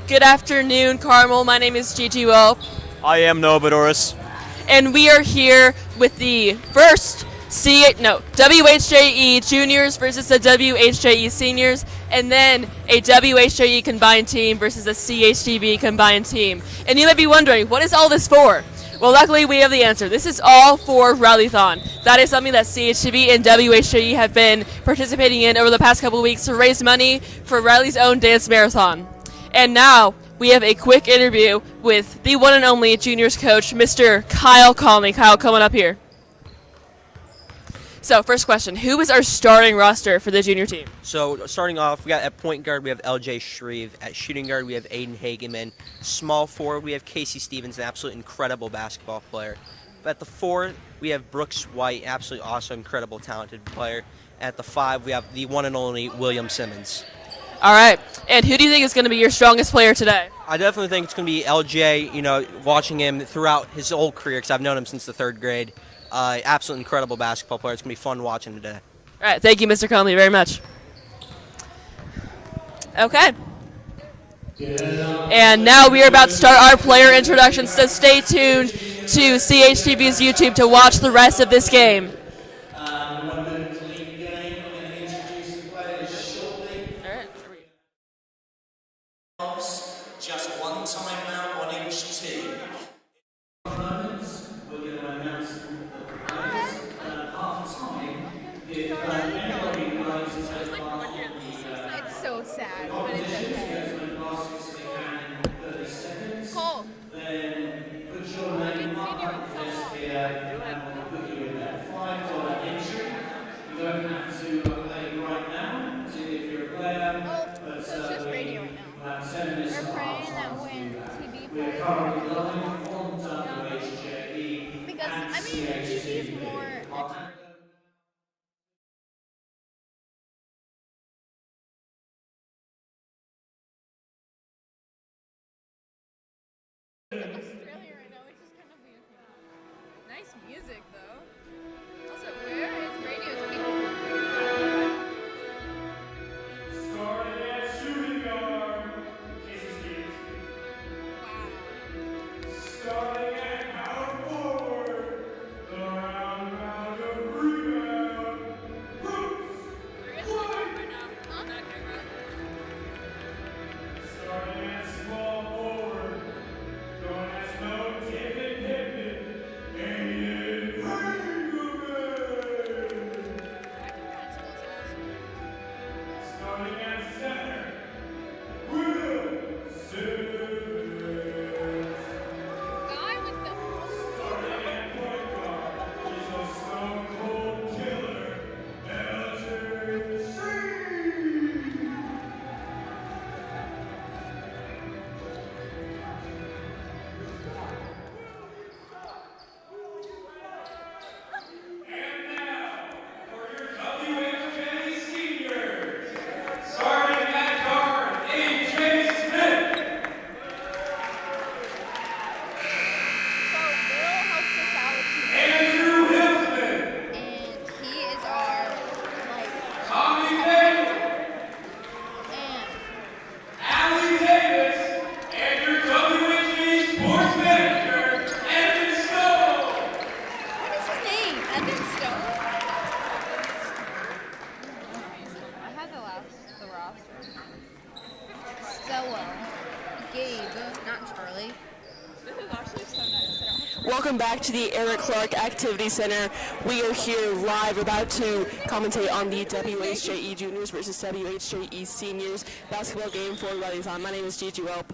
Good afternoon, Carmel. My name is Gigi Welp. I am Boudouris. And we are here with the first WHJE Juniors versus the WHJE Seniors, and then a WHJE combined team versus a CHTV combined team. And you might be wondering, what is all this for? Well, luckily we have the answer. This is all for Rileython. That is something that CHTV and WHJE have been participating in over the past couple of weeks to raise money for Riley's own dance marathon. And now we have a quick interview with the one and only juniors coach, Mr. Kyle Conley. Kyle, coming up here. So, first question, who is our starting roster for the junior team? So, starting off, we got at point guard, we have LJ Shreve. At shooting guard, we have Aiden Hageman. Small forward, we have Casey Stevens, an absolutely incredible basketball player. But at the 4, we have Brooks White, absolutely awesome, incredible, talented player. At the 5, we have the one and only William Simmons. All right. And who do you think is going to be your strongest player today? I definitely think it's going to be LJ, watching him throughout his whole career, because I've known him since the 3rd grade. Absolutely incredible basketball player. It's going to be fun watching today. All right. Thank you, Mr. Conley, very much. Okay. And now we are about to start our player introductions, so stay tuned to CHTV's YouTube to watch the rest of this game. Just one timeout on each team. We're going to announce the players at half-time. If anybody would like to take part on the It's so sad, but it's okay. baskets they can in 30 seconds, Cole. then put your name up on this here and we'll put you in there. $5 entry. You don't have to play right now if you're a player. But It's just radio right now. about 10 minutes We're to praying that half-time. when TV We're plays, currently live on WHJE because and I mean TV is more. Australia right now, which is kind of weird. Nice music though. Also, where is radio's people? Starting at shooting guard, Casey Stevens. Wow. Starting at power forward, the round of rebound, Brooks White. Starting at small forward, going as no David Pippen, Aiden Hageman. Starting at center, Will Simmons. Guy with the Starting at point guard is a stone cold killer, LJ Shreve. And now, for your WHJE Seniors, starting at guard, AJ Smith. So Will helps us out with TV, Andrew Hilton, and he is our like Tommy Bailey, and Allie Davis, and your WHJE Sports Manager, Evan Stowe. what is his name? Evan Stone. I had the roster. Stella, Gabe, not Charlie. This is actually so nice. Welcome back to the Eric Clark Activity Center. We are here live about to commentate on the WHJE Juniors versus WHJE Seniors basketball game for Rileython. My name is Gigi Welp.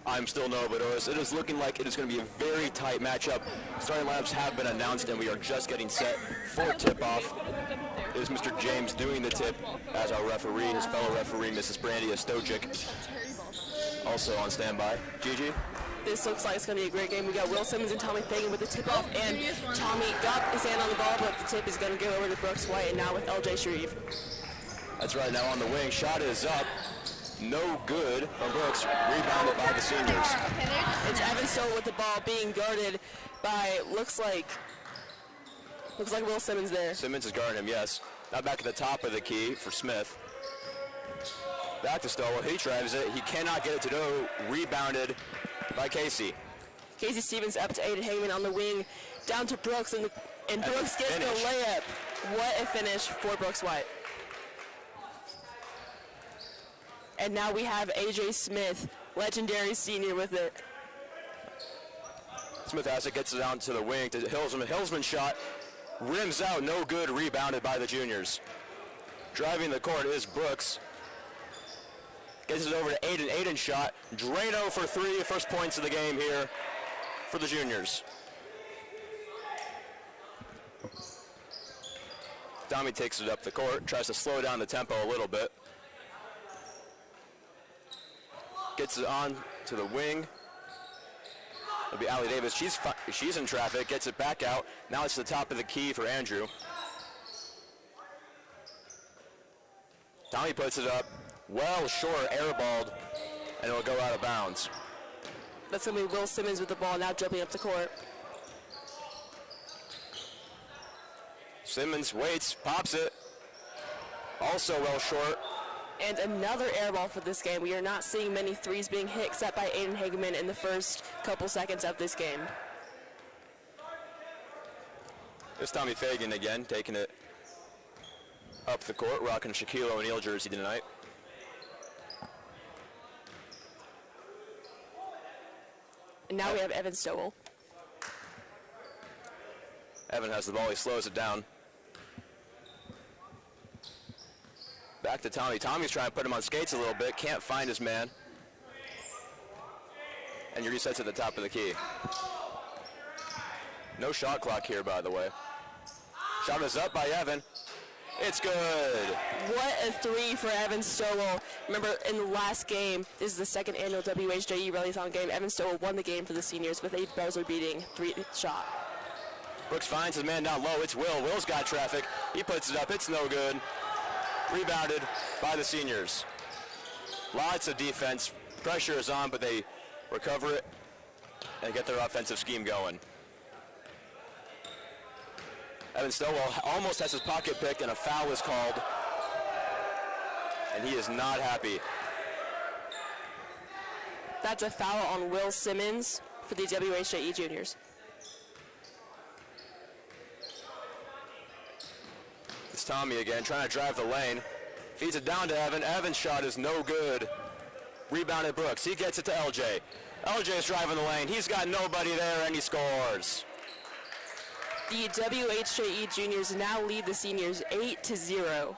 I'm still Boudouris. It is looking like it is going to be a very tight matchup. Starting lineups have been announced, and we are just getting set for tip-off. It is Mr. James doing the tip as our referee. His fellow referee, Mrs. Brandy Stojic, also on standby. Gigi? This looks like it's going to be a great game. We got Will Simmons and Tommy Fagan with the tip-off, and Tommy got his hand on the ball, but the tip is going to go over to Brooks White, and now with LJ Shreve. That's right, now on the wing. Shot is up. No good from Brooks. Rebounded by the seniors. It's Evan Stowe with the ball being guarded by, looks like Will Simmons there. Simmons is guarding him, yes. Now back at the top of the key for Smith. Back to Stowell. He drives it. He cannot get it to go. Rebounded by Casey. Casey Stevens up to Aiden Heyman on the wing, down to Brooks, and Brooks gets the layup. What a finish for Brooks White. And now we have AJ Smith, legendary senior, with it. Smith has it, gets it down to the wing to Hillsman. Hillsman shot, rims out, no good, rebounded by the juniors. Driving the court is Brooks. Gets it over to Aiden. Aiden shot. Drano for three. First points of the game here for the juniors. Dami takes it up the court, tries to slow down the tempo a little bit. Gets it on to the wing. It'll be Allie Davis. She's in traffic, gets it back out. Now it's the top of the key for Andrew. Dami puts it up. Well short, airballed, and it'll go out of bounds. That's going to be Will Simmons with the ball now jumping up the court. Simmons waits, pops it. Also well short. And another air ball for this game. We are not seeing many threes being hit except by Aiden Hageman in the first couple seconds of this game. It's Tommy Fagan again, taking it up the court, rocking Shaquille O'Neal jersey tonight. And now we have Evan Stowell. Evan has the ball, he slows it down. Back to Tommy. Tommy's trying to put him on skates a little bit, can't find his man. And he resets at the top of the key. No shot clock here, by the way. Shot is up by Evan. It's good. What a three for Evan Stowell. Remember, in the last game, this is the second annual WHJE Rileython game, Evan Stowell won the game for the seniors with a buzzer-beating three-shot. Brooks finds his man down low. It's Will. Will's got traffic. He puts it up. It's no good. Rebounded by the seniors. Lots of defense. Pressure is on, but they recover it and get their offensive scheme going. Evan Stowell almost has his pocket picked and a foul is called. And he is not happy. That's a foul on Will Simmons for the WHJE Juniors. It's Tommy again, trying to drive the lane. Feeds it down to Evan. Evan's shot is no good. Rebounded Brooks. He gets it to LJ. LJ is driving the lane. He's got nobody there, and he scores. The WHJE Juniors now lead the seniors 8-0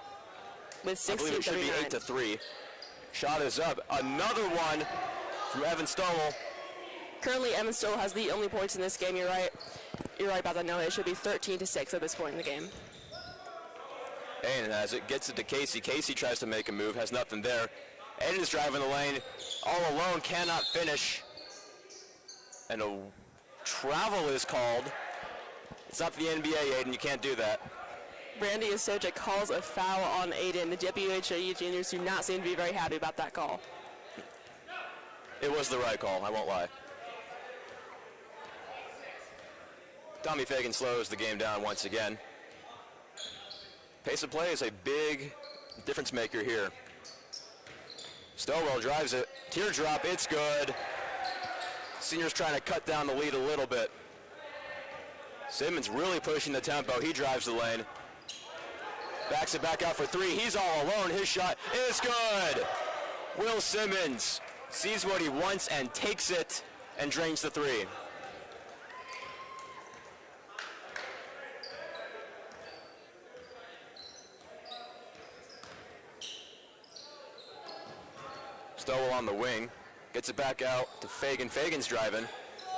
with 16:39. I believe it should be 8-3. Shot is up. Another one from Evan Stowell. Currently, Evan Stowell has the only points in this game. You're right. You're right about that. No, it should be 13-6 at this point in the game. Aiden has it, gets it to Casey. Casey tries to make a move, has nothing there. Aiden is driving the lane, all alone, cannot finish. And a travel is called. It's not the NBA, Aiden, you can't do that. Brandy Asoja calls a foul on Aiden. The WHJE Juniors do not seem to be very happy about that call. It was the right call, I won't lie. Tommy Fagan slows the game down once again. Pace of play is a big difference maker here. Stowell drives it. Teardrop, it's good. Seniors trying to cut down the lead a little bit. Simmons really pushing the tempo. He drives the lane. Backs it back out for three. He's all alone. His shot is good. Will Simmons sees what he wants and takes it and drains the three. Stowell on the wing, gets it back out to Fagan. Fagan's driving.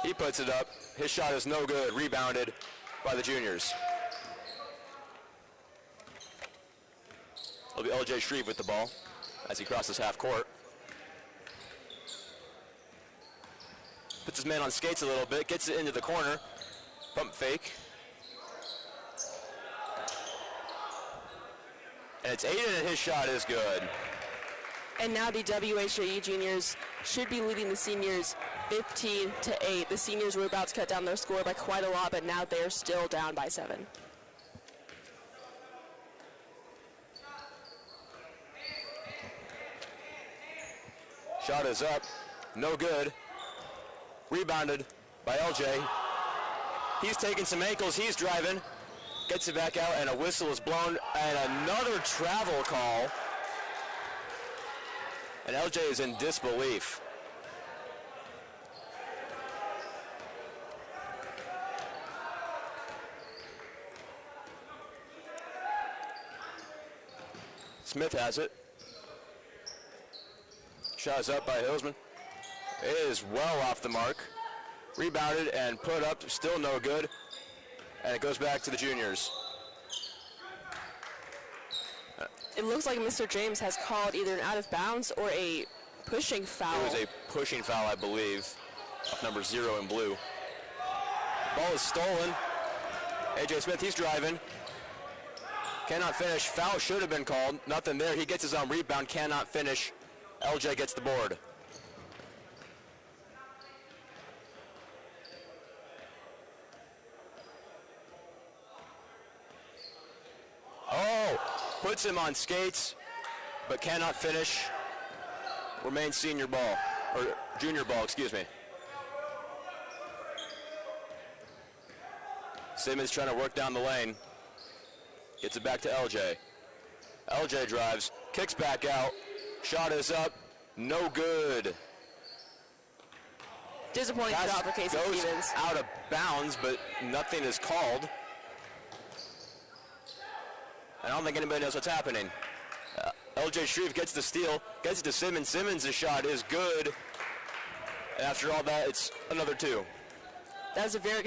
He puts it up. His shot is no good. Rebounded by the juniors. It'll be LJ Shreve with the ball as he crosses half court. Puts his man on skates a little bit, gets it into the corner. Pump fake. And it's Aiden, and his shot is good. And now the WHJE Juniors should be leading the seniors 15-8. The seniors were about to cut down their score by quite a lot, but now they're still down by 7. Shot is up, no good. Rebounded by LJ. He's taking some ankles, he's driving. Gets it back out, and a whistle is blown, and another travel call. And LJ is in disbelief. Smith has it. Shot is up by Hillsman. It is well off the mark. Rebounded and put up, still no good. And it goes back to the juniors. It looks like Mr. James has called either an out of bounds or a pushing foul. It was a pushing foul, I believe, of number 0 in blue. Ball is stolen. AJ Smith, he's driving. Cannot finish. Foul should have been called. Nothing there. He gets his own rebound. Cannot finish. LJ gets the board. Oh, puts him on skates, but cannot finish. Remains senior ball, or junior ball, excuse me. Simmons trying to work down the lane. Gets it back to LJ. LJ drives, kicks back out. Shot is up, no good. Disappointing shot for Casey goes Stevens. Out of bounds, but nothing is called. I don't think anybody knows what's happening. LJ Shreve gets the steal, gets it to Simmons. Simmons' shot is good. And after all that, it's another 2. That was a very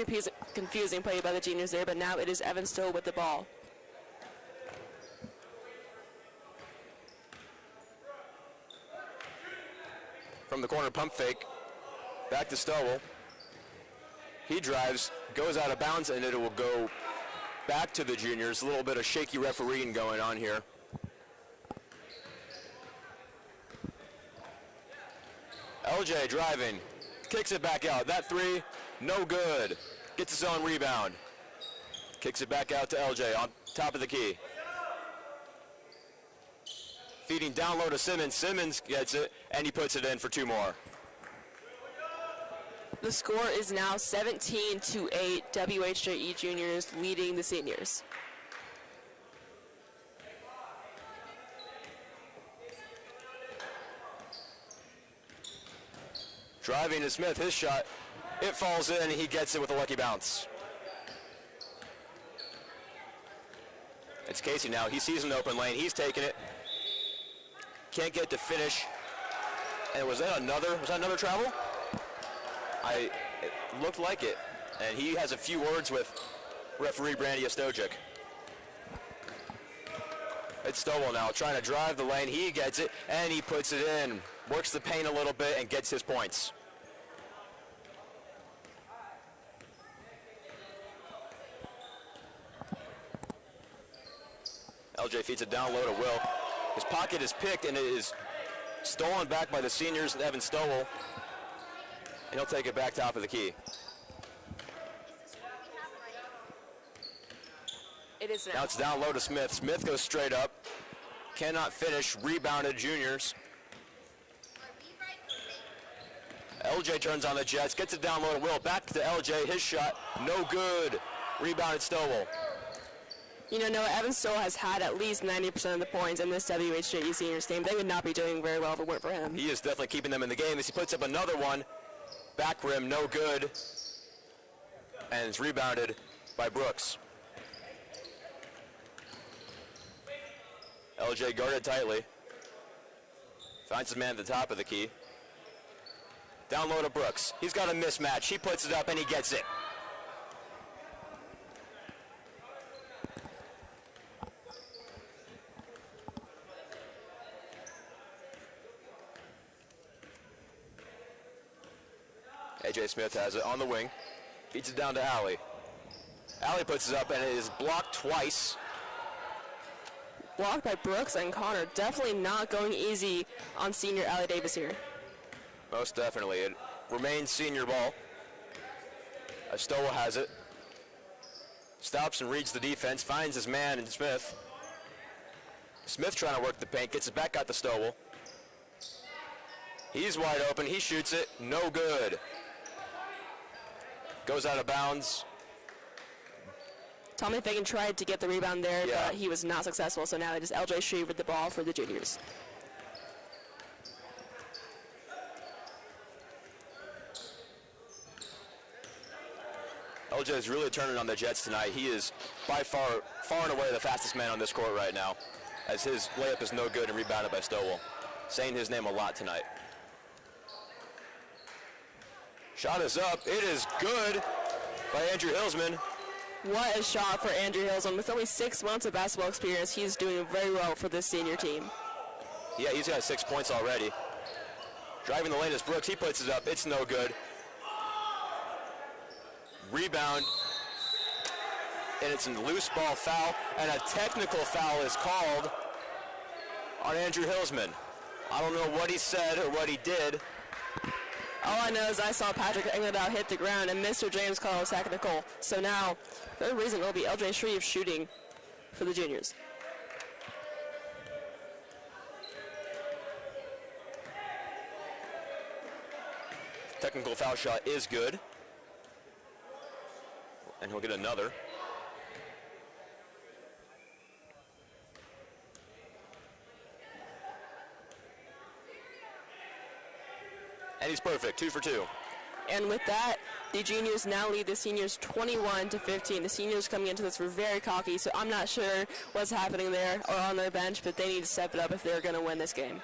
confusing play by the juniors there, but now it is Evan Stoll with the ball. From the corner pump fake, back to Stowell. He drives, goes out of bounds, and it will go back to the juniors. A little bit of shaky refereeing going on here. LJ driving, kicks it back out. That 3, no good. Gets his own rebound. Kicks it back out to LJ on top of the key. Feeding down low to Simmons. Simmons gets it, and he puts it in for 2 more. The score is now 17-8, WHJE Juniors leading the seniors. Driving to Smith, his shot. It falls in, he gets it with a lucky bounce. It's Casey now. He sees an open lane. He's taking it. Can't get to finish. And was that another travel? It looked like it. And he has a few words with referee Brandy Stojic. It's Stowell now trying to drive the lane. He gets it, and he puts it in. Works the paint a little bit and gets his points. LJ feeds it down low to Will. His pocket is picked, and it is stolen back by the seniors, Evan Stowell. And he'll take it back top of the key. It is Now it's down low to Smith. Smith goes straight up. Cannot finish. Rebounded juniors. LJ turns on the Jets. Gets it down low to Will. Back to LJ. His shot. No good. Rebounded Stowell. You know, Noah, Evan Stoll has had at least 90% of the points in this WHJE Seniors game. They would not be doing very well if it weren't for him. He is definitely keeping them in the game as he puts up another one. Back rim, no good. And it's rebounded by Brooks. LJ guarded tightly. Finds his man at the top of the key. Down low to Brooks. He's got a mismatch. He puts it up and he gets it. AJ Smith has it on the wing. Feeds it down to Alley. Alley puts it up and it is blocked twice. Blocked by Brooks and Connor. Definitely not going easy on senior Allie Davis here. Most definitely. It remains senior ball. Stowell has it. Stops and reads the defense. Finds his man in Smith. Smith trying to work the paint. Gets it back out to Stowell. He's wide open. He shoots it. No good. Goes out of bounds. Tommy Fagan tried to get the rebound there, Yeah. but he was not successful. So now it is LJ Shreve with the ball for the juniors. LJ is really turning on the Jets tonight. He is by far and away the fastest man on this court right now, as his layup is no good and rebounded by Stowell. Saying his name a lot tonight. Shot is up. It is good by Andrew Hillsman. What a shot for Andrew Hillsman. With only 6 months of basketball experience, he's doing very well for this senior team. Yeah, he's got 6 points already. Driving the lane is Brooks. He puts it up. It's no good. Rebound. And it's a loose ball foul. And a technical foul is called on Andrew Hillsman. I don't know what he said or what he did. All I know is I saw Patrick Engledow hit the ground and Mr. James called a technical. So now, for the reason, it'll be LJ Shreve shooting for the juniors. Technical foul shot is good. And he'll get another. And he's perfect, 2 for 2. And with that, the juniors now lead the seniors 21-15. The seniors coming into this were very cocky, so I'm not sure what's happening there or on their bench, but they need to step it up if they're going to win this game.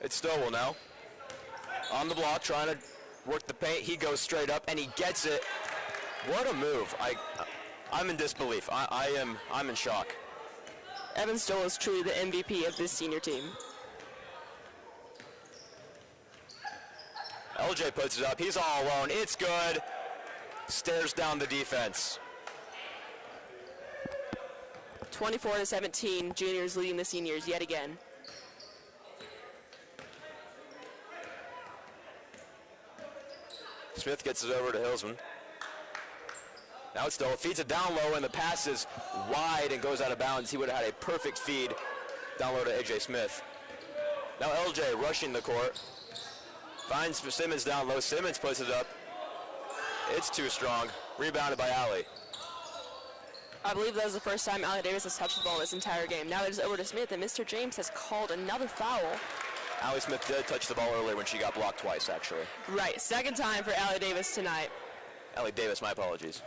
It's Stowell now. On the block, trying to work the paint. He goes straight up, and he gets it. What a move. I'm in disbelief. I'm in shock. Evan Stoll is truly the MVP of this senior team. LJ puts it up. He's all alone. It's good. Stares down the defense. 24-17, juniors leading the seniors yet again. Smith gets it over to Hillsman. Now it's Stoll. Feeds it down low, and the pass is wide and goes out of bounds. He would have had a perfect feed down low to AJ Smith. Now LJ rushing the court. Finds for Simmons down low. Simmons puts it up. It's too strong. Rebounded by Allie. I believe that was the first time Allie Davis has touched the ball this entire game. Now it is over to Smith, and Mr. James has called another foul. Allie Smith did touch the ball earlier when she got blocked twice, actually. Right, second time for Allie Davis tonight. Allie Davis, my apologies.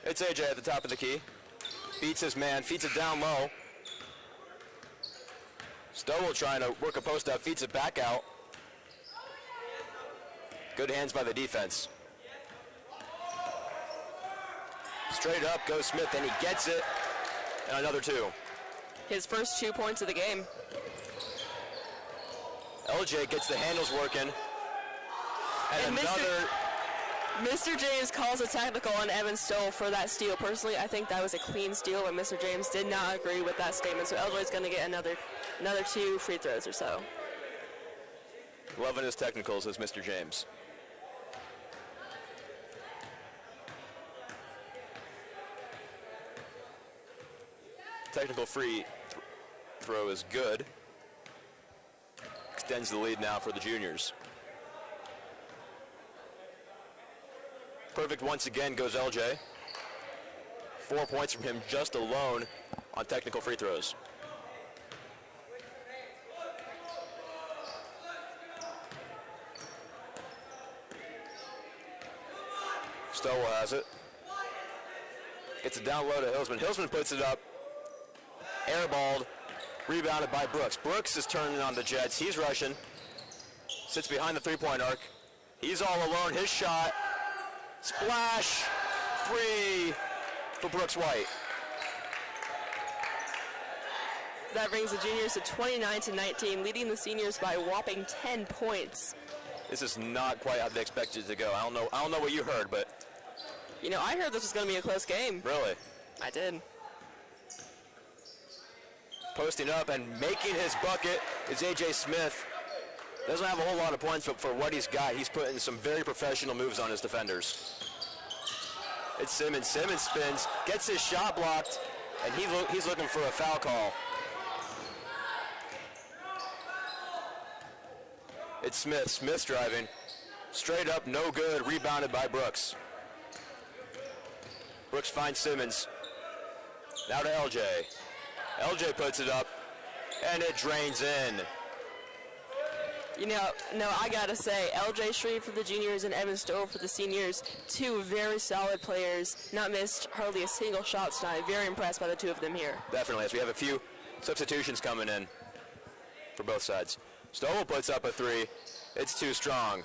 It's AJ at the top of the key. Beats his man, feeds it down low. Stowell trying to work a post up, feeds it back out. Good hands by the defense. Straight up goes Smith, and he gets it. And another 2. His first 2 points of the game. LJ gets the handles working. And another. Mr. James calls a technical on Evan Stoll for that steal. Personally, I think that was a clean steal, but Mr. James did not agree with that statement. So LJ is going to get another 2 free throws or so. Loving his technicals is Mr. James. Technical free throw is good. Extends the lead now for the juniors. Perfect once again goes LJ. 4 points from him just alone on technical free throws. Stowell has it. Gets it down low to Hillsman. Hillsman puts it up. Airballed. Rebounded by Brooks. Brooks is turning on the Jets. He's rushing. Sits behind the three-point arc. He's all alone. His shot. Splash. 3 for Brooks White. That brings the juniors to 29-19, leading the seniors by a whopping 10 points. This is not quite how they expected it to go. I don't know what you heard, but You know, I heard this was going to be a close game. really. I did. Posting up and making his bucket is AJ Smith. Doesn't have a whole lot of points, but for what he's got, he's putting some very professional moves on his defenders. It's Simmons. Simmons spins, gets his shot blocked, and he's looking for a foul call. It's Smith. Smith's driving. Straight up, no good. Rebounded by Brooks. Brooks finds Simmons. Now to LJ. LJ puts it up, and it drains in. You know, no, I gotta say, LJ Shreve for the juniors and Evan Stoll for the seniors, two very solid players, not missed hardly a single shot tonight. Very impressed by the two of them here. Definitely, as we have a few substitutions coming in for both sides. Stoll puts up a three. It's too strong.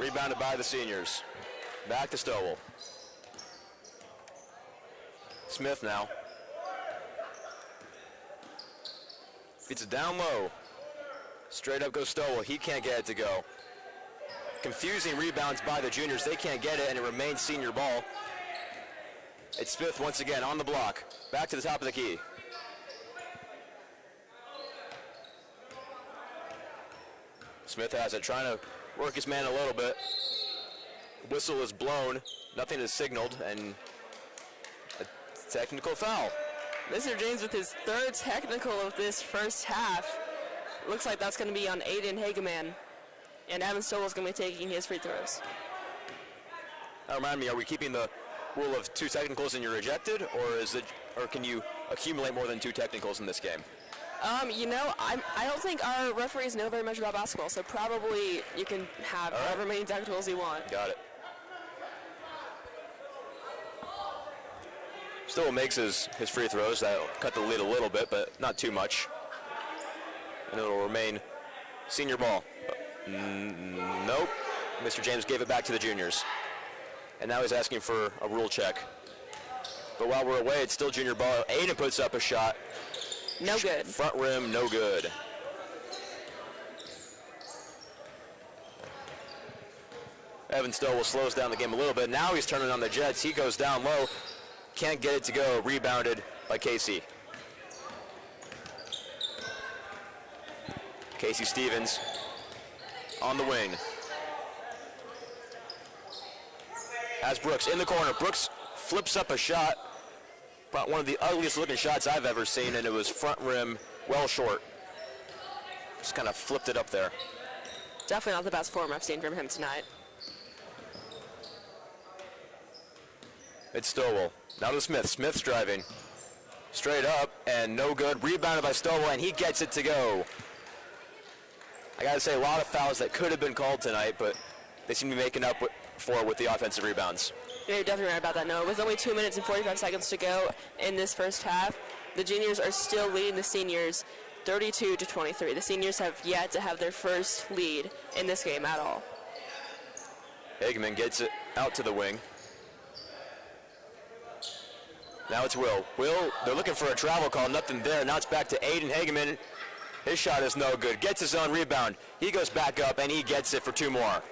Rebounded by the seniors. Back to Stowell. Smith now. It's a down low. Straight up goes Stowell. He can't get it to go. Confusing rebounds by the juniors. They can't get it, and it remains senior ball. It's Smith once again on the block. Back to the top of the key. Smith has it, trying to work his man a little bit. Whistle is blown. Nothing is signaled, and a technical foul. Mr. James with his third technical of this first half. Looks like that's going to be on Aiden Hageman. And Evan Stoll is going to be taking his free throws. Now remind me, are we keeping the rule of 2 technicals and you're ejected, or can you accumulate more than 2 technicals in this game? You know, I don't think our referees know very much about basketball, so probably you can have however many technicals you want. Got it. Still makes his free throws. That'll cut the lead a little bit, but not too much. And it'll remain senior ball. Nope. Mr. James gave it back to the juniors. And now he's asking for a rule check. But while we're away, it's still junior ball. Aiden puts up a shot. No good. Front rim, no good. Evan Stoll slows down the game a little bit. Now he's turning on the Jets. He goes down low. Can't get it to go. Rebounded by Casey. Casey Stevens on the wing. Has Brooks in the corner. Brooks flips up a shot. About one of the ugliest looking shots I've ever seen, and it was front rim, well short. Just kind of flipped it up there. Definitely not the best form I've seen from him tonight. It's Stowell. Now to Smith. Smith's driving. Straight up, and no good. Rebounded by Stowell, and he gets it to go. I got to say, a lot of fouls that could have been called tonight, but they seem to be making up for it with the offensive rebounds. Yeah, you're definitely right about that, Noah. With only 2 minutes and 45 seconds to go in this first half, the juniors are still leading the seniors 32-23. The seniors have yet to have their first lead in this game at all. Hageman gets it out to the wing. Now it's Will. Will, they're looking for a travel call. Nothing there. Now it's back to Aiden Hageman. His shot is no good. Gets his own rebound. He goes back up, and he gets it for 2 more.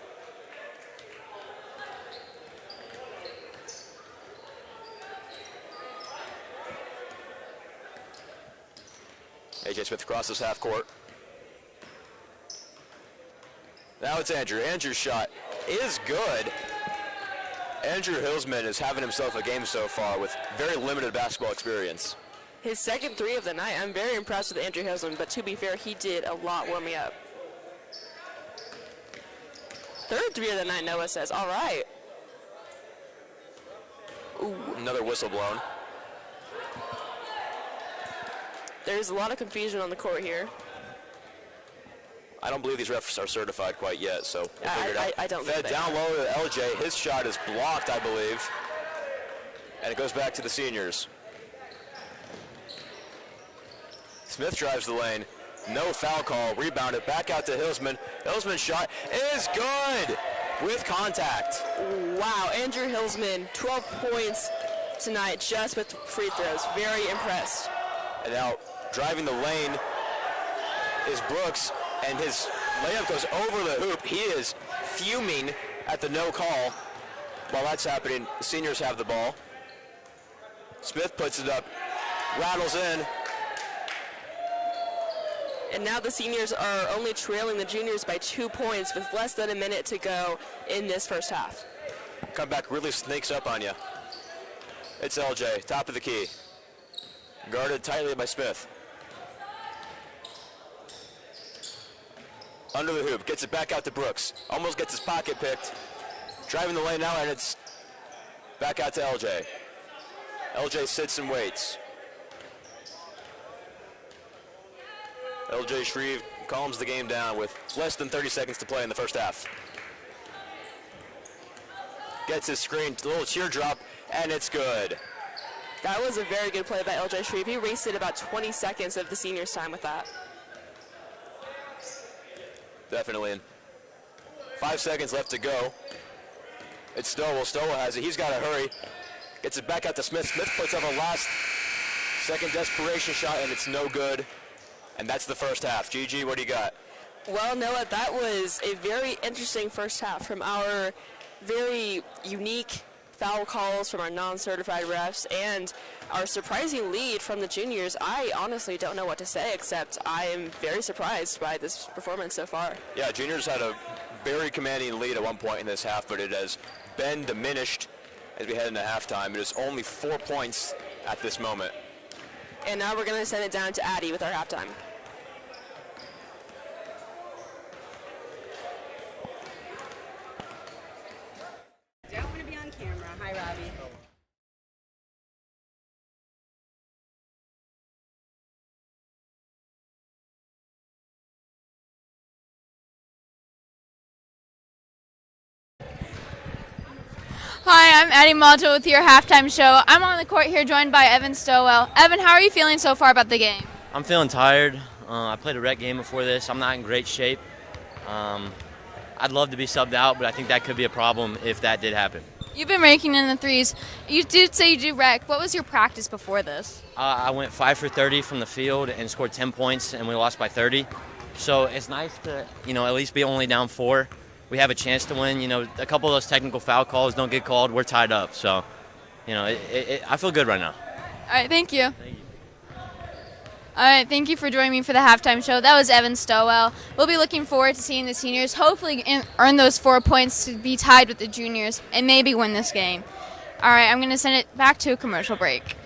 AJ Smith crosses half court. Now it's Andrew. Andrew's shot is good. Andrew Hillsman is having himself a game so far with very limited basketball experience. His second three of the night. I'm very impressed with Andrew Hillsman, but to be fair, he did a lot warming up. Third three of the night, Noah says. All right. Ooh. Another whistle blown. There's a lot of confusion on the court here. I don't believe these refs are certified quite yet, so we'll figure it out. I don't Fed think down low to LJ. His shot is blocked, I believe. And it goes back to the seniors. Smith drives the lane. No foul call. Rebounded back out to Hillsman. Hillsman's shot is good with contact. Wow, Andrew Hillsman, 12 points tonight just with free throws. Very impressed. And now driving the lane is Brooks, and his layup goes over the hoop. He is fuming at the no call. While that's happening, the seniors have the ball. Smith puts it up, rattles in. And now the seniors are only trailing the juniors by 2 points with less than a minute to go in this first half. Comeback really sneaks up on you. It's LJ, top of the key. Guarded tightly by Smith. Under the hoop, gets it back out to Brooks. Almost gets his pocket picked. Driving the lane now, and it's back out to LJ. LJ sits and waits. LJ Shreve calms the game down with less than 30 seconds to play in the first half. Gets his screen, a little teardrop, and it's good. That was a very good play by LJ Shreve. He wasted about 20 seconds of the seniors' time with that. Definitely. 5 seconds left to go. It's Stowell. Stowell has it. He's got to hurry. Gets it back out to Smith. Smith puts up a last second desperation shot, and it's no good. And that's the first half. Gigi, what do you got? Well, Noah, that was a very interesting first half from our very unique foul calls from our non-certified refs and our surprising lead from the juniors. I honestly don't know what to say, except I am very surprised by this performance so far. Yeah, juniors had a very commanding lead at one point in this half, but it has been diminished as we head into halftime. It is only 4 points at this moment. And now we're going to send it down to Addie with our halftime. Don't want to be on camera. Hi, Robbie. Hi, I'm Addie Malta with your halftime show. I'm on the court here joined by Evan Stowell. Evan, how are you feeling so far about the game? I'm feeling tired. I played a rec game before this. I'm not in great shape. I'd love to be subbed out, but I think that could be a problem if that did happen. You've been raking in the threes. You did say you do rec. What was your practice before this? I went 5 for 30 from the field and scored 10 points, and we lost by 30. So it's nice to, at least be only down 4. We have a chance to win. A couple of those technical foul calls don't get called. We're tied up. So, I feel good right now. All right, thank you. Thank you. All right, thank you for joining me for the halftime show. That was Evan Stowell. We'll be looking forward to seeing the seniors hopefully earn those 4 points to be tied with the juniors and maybe win this game. All right, I'm going to send it back to a commercial break.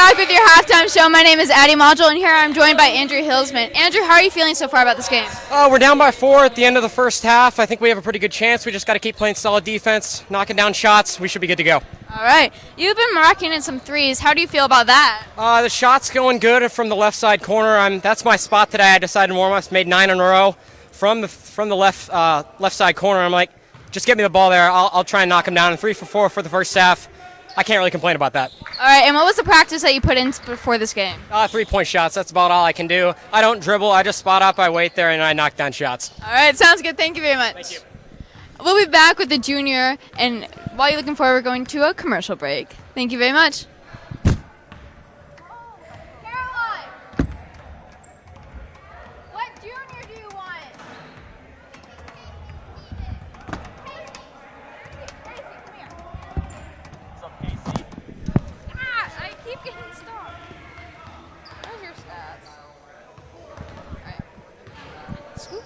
back with your halftime show. My name is Addie Module, and here I'm joined by Andrew Hillsman. Andrew, how are you feeling so far about this game? We're down by 4 at the end of the first half. I think we have a pretty good chance. We just got to keep playing solid defense, knocking down shots. We should be good to go. All right. You've been rocking in some threes. How do you feel about that? The shot's going good from the left side corner. That's my spot today. I decided in warm-ups, made 9 in a row from the left side corner. I'm like, just get me the ball there. I'll try and knock them down. And 3 for 4 for the first half. I can't really complain about that. All right, and what was the practice that you put in before this game? 3-point shots. That's about all I can do. I don't dribble. I just spot up, I wait there, and I knock down shots. All right, sounds good. Thank you very much. Thank you. We'll be back with the junior, and while you're looking forward, we're going to a commercial break. Thank you very much. Caroline! What junior do you want? Casey, come here. What's up, Casey? I keep getting stuck. Where's your stats? Alright. Scoop.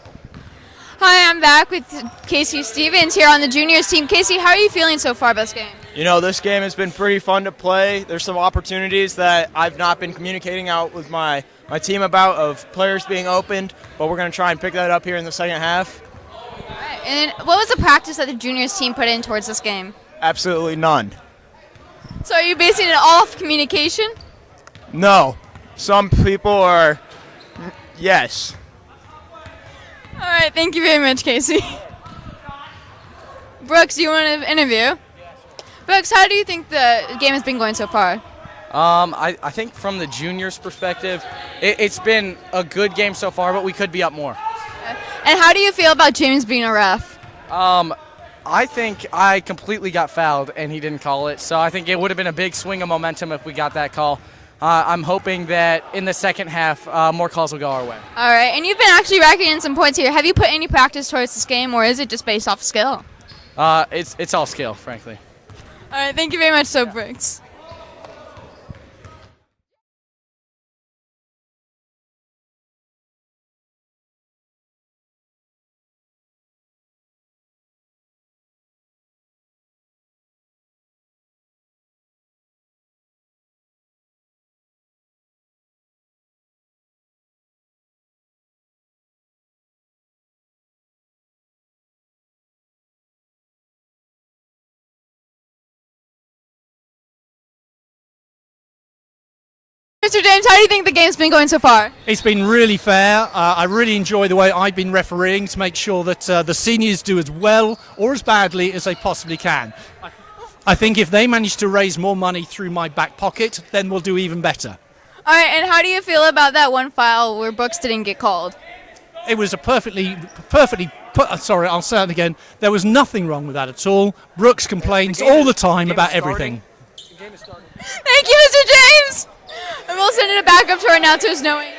Hi, I'm back with Casey Stevens here on the juniors team. Casey, how are you feeling so far about this game? You know, this game has been pretty fun to play. There's some opportunities that I've not been communicating out with my team about of players being opened, but we're going to try and pick that up here in the second half. All right. And what was the practice that the juniors team put in towards this game? Absolutely none. So are you basing it all off communication? No. Some people are, yes. All right, thank you very much, Casey. Brooks, you want to interview? Brooks, how do you think the game has been going so far? I think from the juniors' perspective, it's been a good game so far, but we could be up more. And how do you feel about James being a ref? I think I completely got fouled, and he didn't call it, so I think it would have been a big swing of momentum if we got that call. I'm hoping that in the second half, more calls will go our way. All right, and you've been actually racking in some points here. Have you put any practice towards this game, or is it just based off skill? It's all skill, frankly. All right, thank you very much, Brooks. Mr. James, how do you think the game's been going so far? It's been really fair. I really enjoy the way I've been refereeing to make sure that the seniors do as well or as badly as they possibly can. I think if they manage to raise more money through my back pocket, then we'll do even better. All right, and how do you feel about that one foul where Brooks didn't get called? It was sorry, I'll say it again. There was nothing wrong with that at all. Brooks complains all the time about everything. Thank you, Mr. James! And we'll send it back up to our announcers knowing.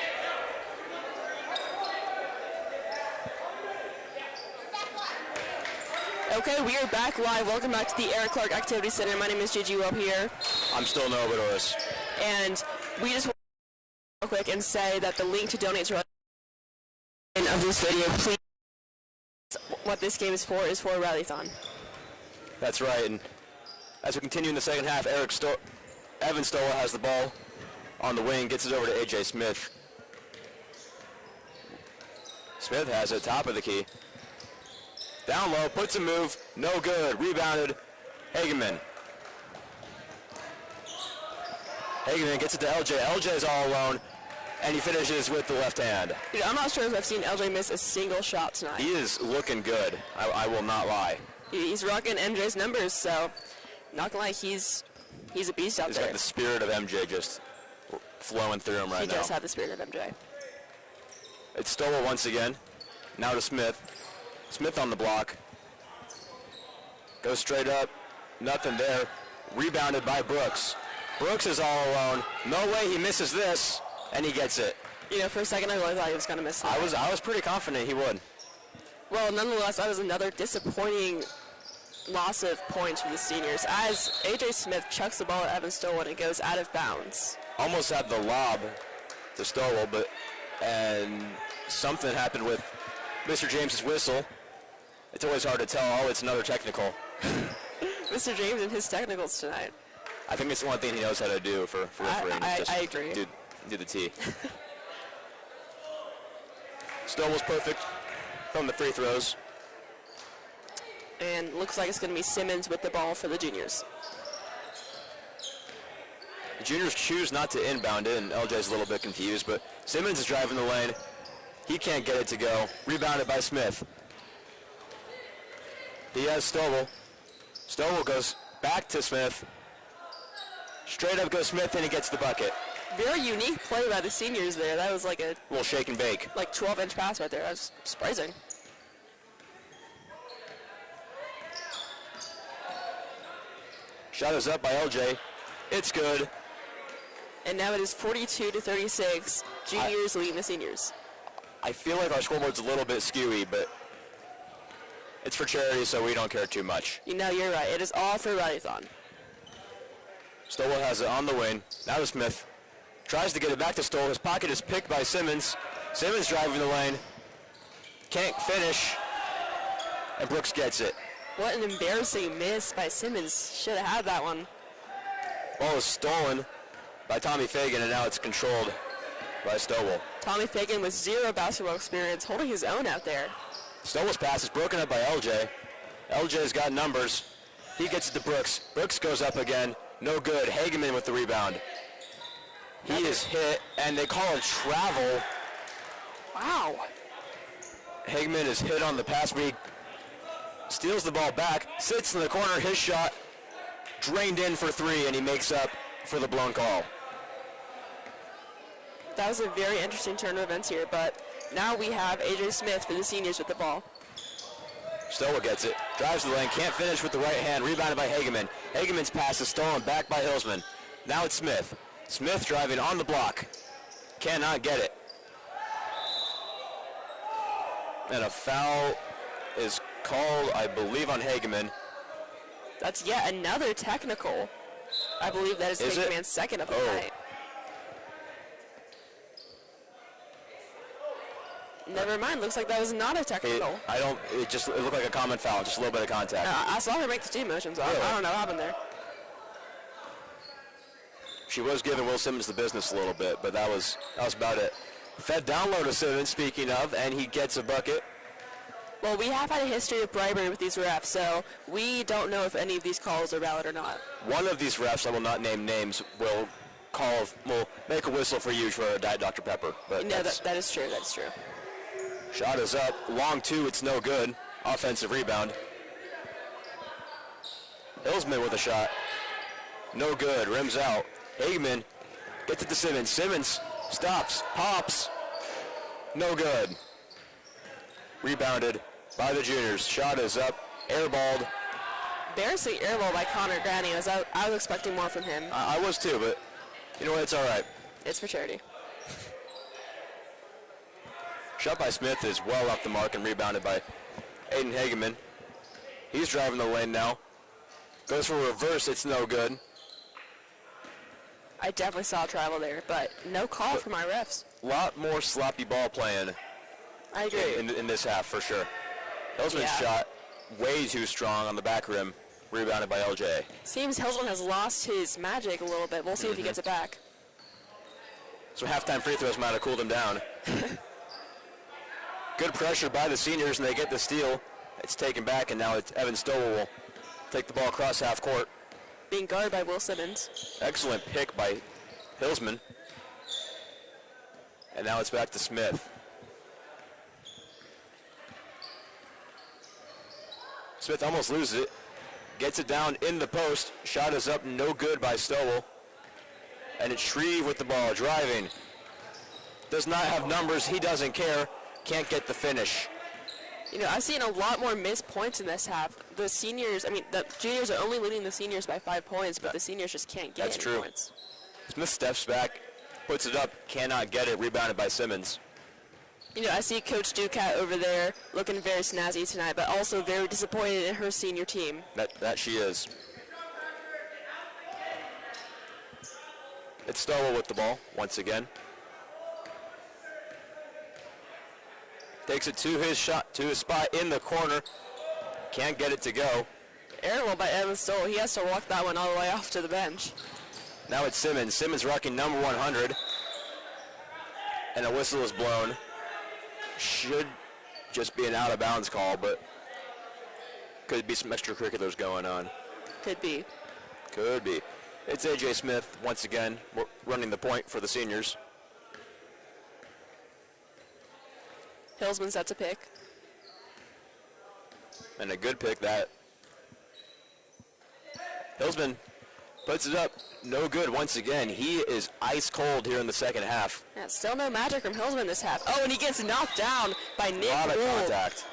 Okay, we are back live. Welcome back to the Eric Clark Activity Center. My name is Gigi Welp here. I'm still no Boudouris. And we just want to real quick and say that the link to donate to of this video, please, what this game is for Rileython. That's right, and as we continue in the second half, Evan Stowa has the ball on the wing, gets it over to A.J. Smith. Smith has it, top of the key. Down low, puts a move, no good, rebounded, Hageman. Hageman gets it to LJ. LJ is all alone, and he finishes with the left hand. Dude, I'm not sure if I've seen LJ miss a single shot tonight. He is looking good, I will not lie. He's rocking MJ's numbers, so not gonna lie, he's a beast out He's there. got the spirit of MJ just flowing through him right now. He does have the spirit of MJ. It's Stowa once again. Now to Smith. Smith on the block. Goes straight up. Nothing there. Rebounded by Brooks. Brooks is all alone. No way he misses this. And he gets it. You know, for a second I really thought he was going to miss that. I was pretty confident he would. Well, nonetheless, that was another disappointing loss of points for the seniors as A.J. Smith chucks the ball at Evan Stowa and it goes out of bounds. Almost had the lob to Stowa, and something happened with Mr. James's whistle. It's always hard to tell. Oh, it's another technical. Mr. James and his technicals tonight. I think it's the one thing he knows how to do for refereeing. I agree. Do the T. Stowell's perfect from the free throws. And looks like it's going to be Simmons with the ball for the juniors. The juniors choose not to inbound it, and LJ's a little bit confused, but Simmons is driving the lane. He can't get it to go. Rebounded by Smith. He has Stowell. Stowell goes back to Smith. Straight up goes Smith, and he gets the bucket. Very unique play by the seniors there. That was like a little shake and bake. Like 12-inch pass right there. That was surprising. Shot is up by LJ. It's good. And now it is 42-36. Juniors leading the seniors. I feel like our scoreboard's a little bit skewy, but it's for charity, so we don't care too much. You know, you're right. It is all for Rileython. Stowell has it on the wing. Now to Smith. Tries to get it back to Stowell. His pocket is picked by Simmons. Simmons driving the lane. Can't finish. And Brooks gets it. What an embarrassing miss by Simmons. Should have had that one. Ball is stolen by Tommy Fagan, and now it's controlled by Stowell. Tommy Fagan with zero basketball experience, holding his own out there. Stowell's pass is broken up by LJ. LJ's got numbers. He gets it to Brooks. Brooks goes up again. No good. Hageman with the rebound. He is hit, and they call it travel. Wow. Hageman is hit on the pass, but he steals the ball back, sits in the corner, his shot drained in for three, and he makes up for the blown call. That was a very interesting turn of events here, but now we have AJ Smith for the seniors with the ball. Stowell gets it, drives the lane, can't finish with the right hand, rebounded by Hageman. Hageman's pass is stolen back by Hillsman. Now it's Smith. Smith driving on the block. Cannot get it. And a foul is called, I believe, on Hageman. That's yet another technical. I believe that is Hageman's second of the night. Never mind, looks like that was not a technical. It looked like a common foul, just a little bit of contact. I saw her make the team motions. Really? I don't know what happened there. She was giving Will Simmons the business a little bit, but that was about it. Fed down low to Simmons, speaking of, and he gets a bucket. Well, we have had a history of bribery with these refs, so we don't know if any of these calls are valid or not. One of these refs, I will not name names, will make a whistle for you for a Diet Dr. Pepper. But no, that is true. That's true. Shot is up. Long two, it's no good. Offensive rebound. Hillsman with a shot. No good. Rims out. Hageman gets it to Simmons. Simmons stops. Pops. No good. Rebounded by the juniors. Shot is up. Airballed. Embarrassing airball by Connor Granny. I was expecting more from him. I was too, but you know what? It's all right. It's for charity. Shot by Smith is well off the mark and rebounded by Aiden Hageman. He's driving the lane now. Goes for a reverse. It's no good. I definitely saw a travel there, but no call from our refs. A lot more sloppy ball playing. I agree. In this half, for sure. Hillsman's shot way too strong on the back rim. Rebounded by LJ. Seems Hillsman has lost his magic a little bit. We'll see if he gets it back. So halftime free throws might have cooled him down. Good pressure by the seniors, and they get the steal. It's taken back, and now it's Evan Stowell will take the ball across half court. Being guarded by Will Simmons. Excellent pick by Hillsman. And now it's back to Smith. Smith almost loses it. Gets it down in the post. Shot is up, no good by Stowell. And it's Shreve with the ball, driving. Does not have numbers, he doesn't care. Can't get the finish. You know, I've seen a lot more missed points in this half. The juniors are only leading the seniors by 5 points, but the seniors just can't get any points. Smith steps back, puts it up, cannot get it, rebounded by Simmons. You know, I see Coach Ducat over there looking very snazzy tonight, but also very disappointed in her senior team. That she is. It's Stowell with the ball once again. Takes it to his spot in the corner. Can't get it to go. Airwell by Evan Stoll. He has to walk that one all the way off to the bench. Now it's Simmons. Simmons rocking number 100. And a whistle is blown. Should just be an out-of-bounds call, but could be some extracurriculars going on. Could be. Could be. It's A.J. Smith, once again, running the point for the seniors. Hillsman sets a pick. And a good pick that. Hillsman puts it up. No good once again. He is ice cold here in the second half. Yeah, still no magic from Hillsman this half. Oh, and he gets knocked down by Nick A lot of Wool. contact.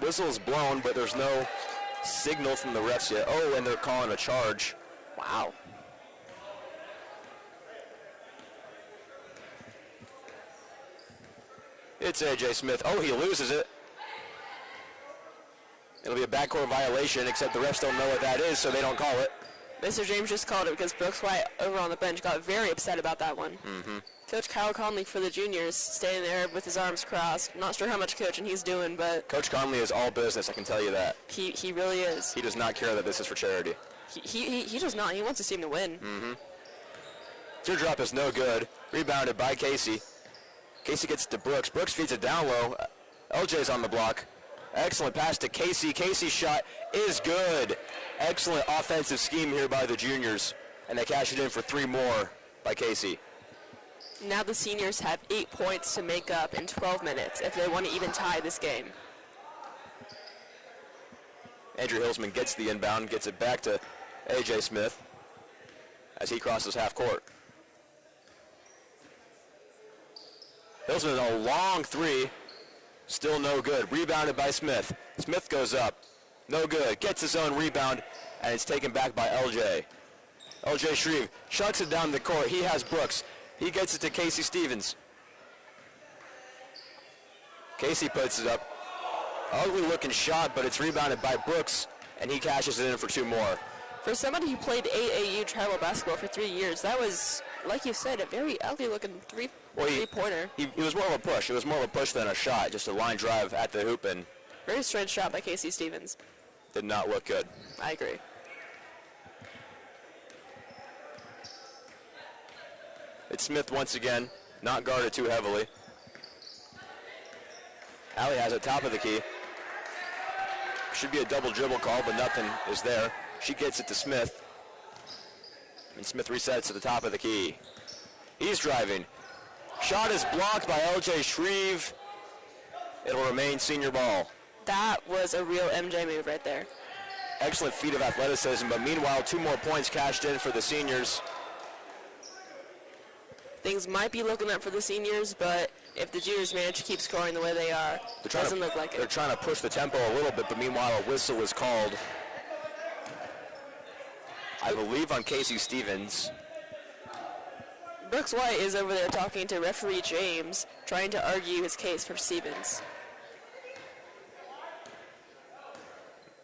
Whistle is blown, but there's no signal from the refs yet. Oh, and they're calling a charge. Wow. It's A.J. Smith. Oh, he loses it. It'll be a backcourt violation, except the refs don't know what that is, so they don't call it. Mr. James just called it because Brooks White over on the bench got very upset about that one. Mm-hmm. Coach Kyle Conley for the juniors standing there with his arms crossed. Not sure how much coaching he's doing, but Coach Conley is all business, I can tell you that. he really is. He does not care that this is for charity. He does not. He wants his team to win. Mm-hmm. Teardrop is no good. Rebounded by Casey. Casey gets it to Brooks. Brooks feeds it down low. LJ's on the block. Excellent pass to Casey. Casey's shot is good. Excellent offensive scheme here by the juniors. And they cash it in for 3 more by Casey. Now the seniors have 8 points to make up in 12 minutes if they want to even tie this game. Andrew Hillsman gets the inbound, gets it back to A.J. Smith as he crosses half court. Hillsman, a long 3, still no good. Rebounded by Smith. Smith goes up, no good. Gets his own rebound, and it's taken back by LJ. LJ Shreve chucks it down the court. He has Brooks. He gets it to Casey Stevens. Casey puts it up. Ugly looking shot, but it's rebounded by Brooks, and he cashes it in for 2 more. For somebody who played AAU travel basketball for 3 years, that was, like you said, a very ugly looking three-pointer. It was more of a push. It was more of a push than a shot, just a line drive at the hoop, and Very strange shot by Casey Stevens. did not look good. I agree. It's Smith once again, not guarded too heavily. Allie has it top of the key. Should be a double dribble call, but nothing is there. She gets it to Smith. And Smith resets to the top of the key. He's driving. Shot is blocked by LJ Shreve. It'll remain senior ball. That was a real MJ move right there. Excellent feat of athleticism, but meanwhile, 2 more points cashed in for the seniors. Things might be looking up for the seniors, but if the juniors manage to keep scoring the way they are, it doesn't look like They're it. trying to push the tempo a little bit, but meanwhile, a whistle is called. I believe on Casey Stevens. Brooks White is over there talking to referee James, trying to argue his case for Stevens.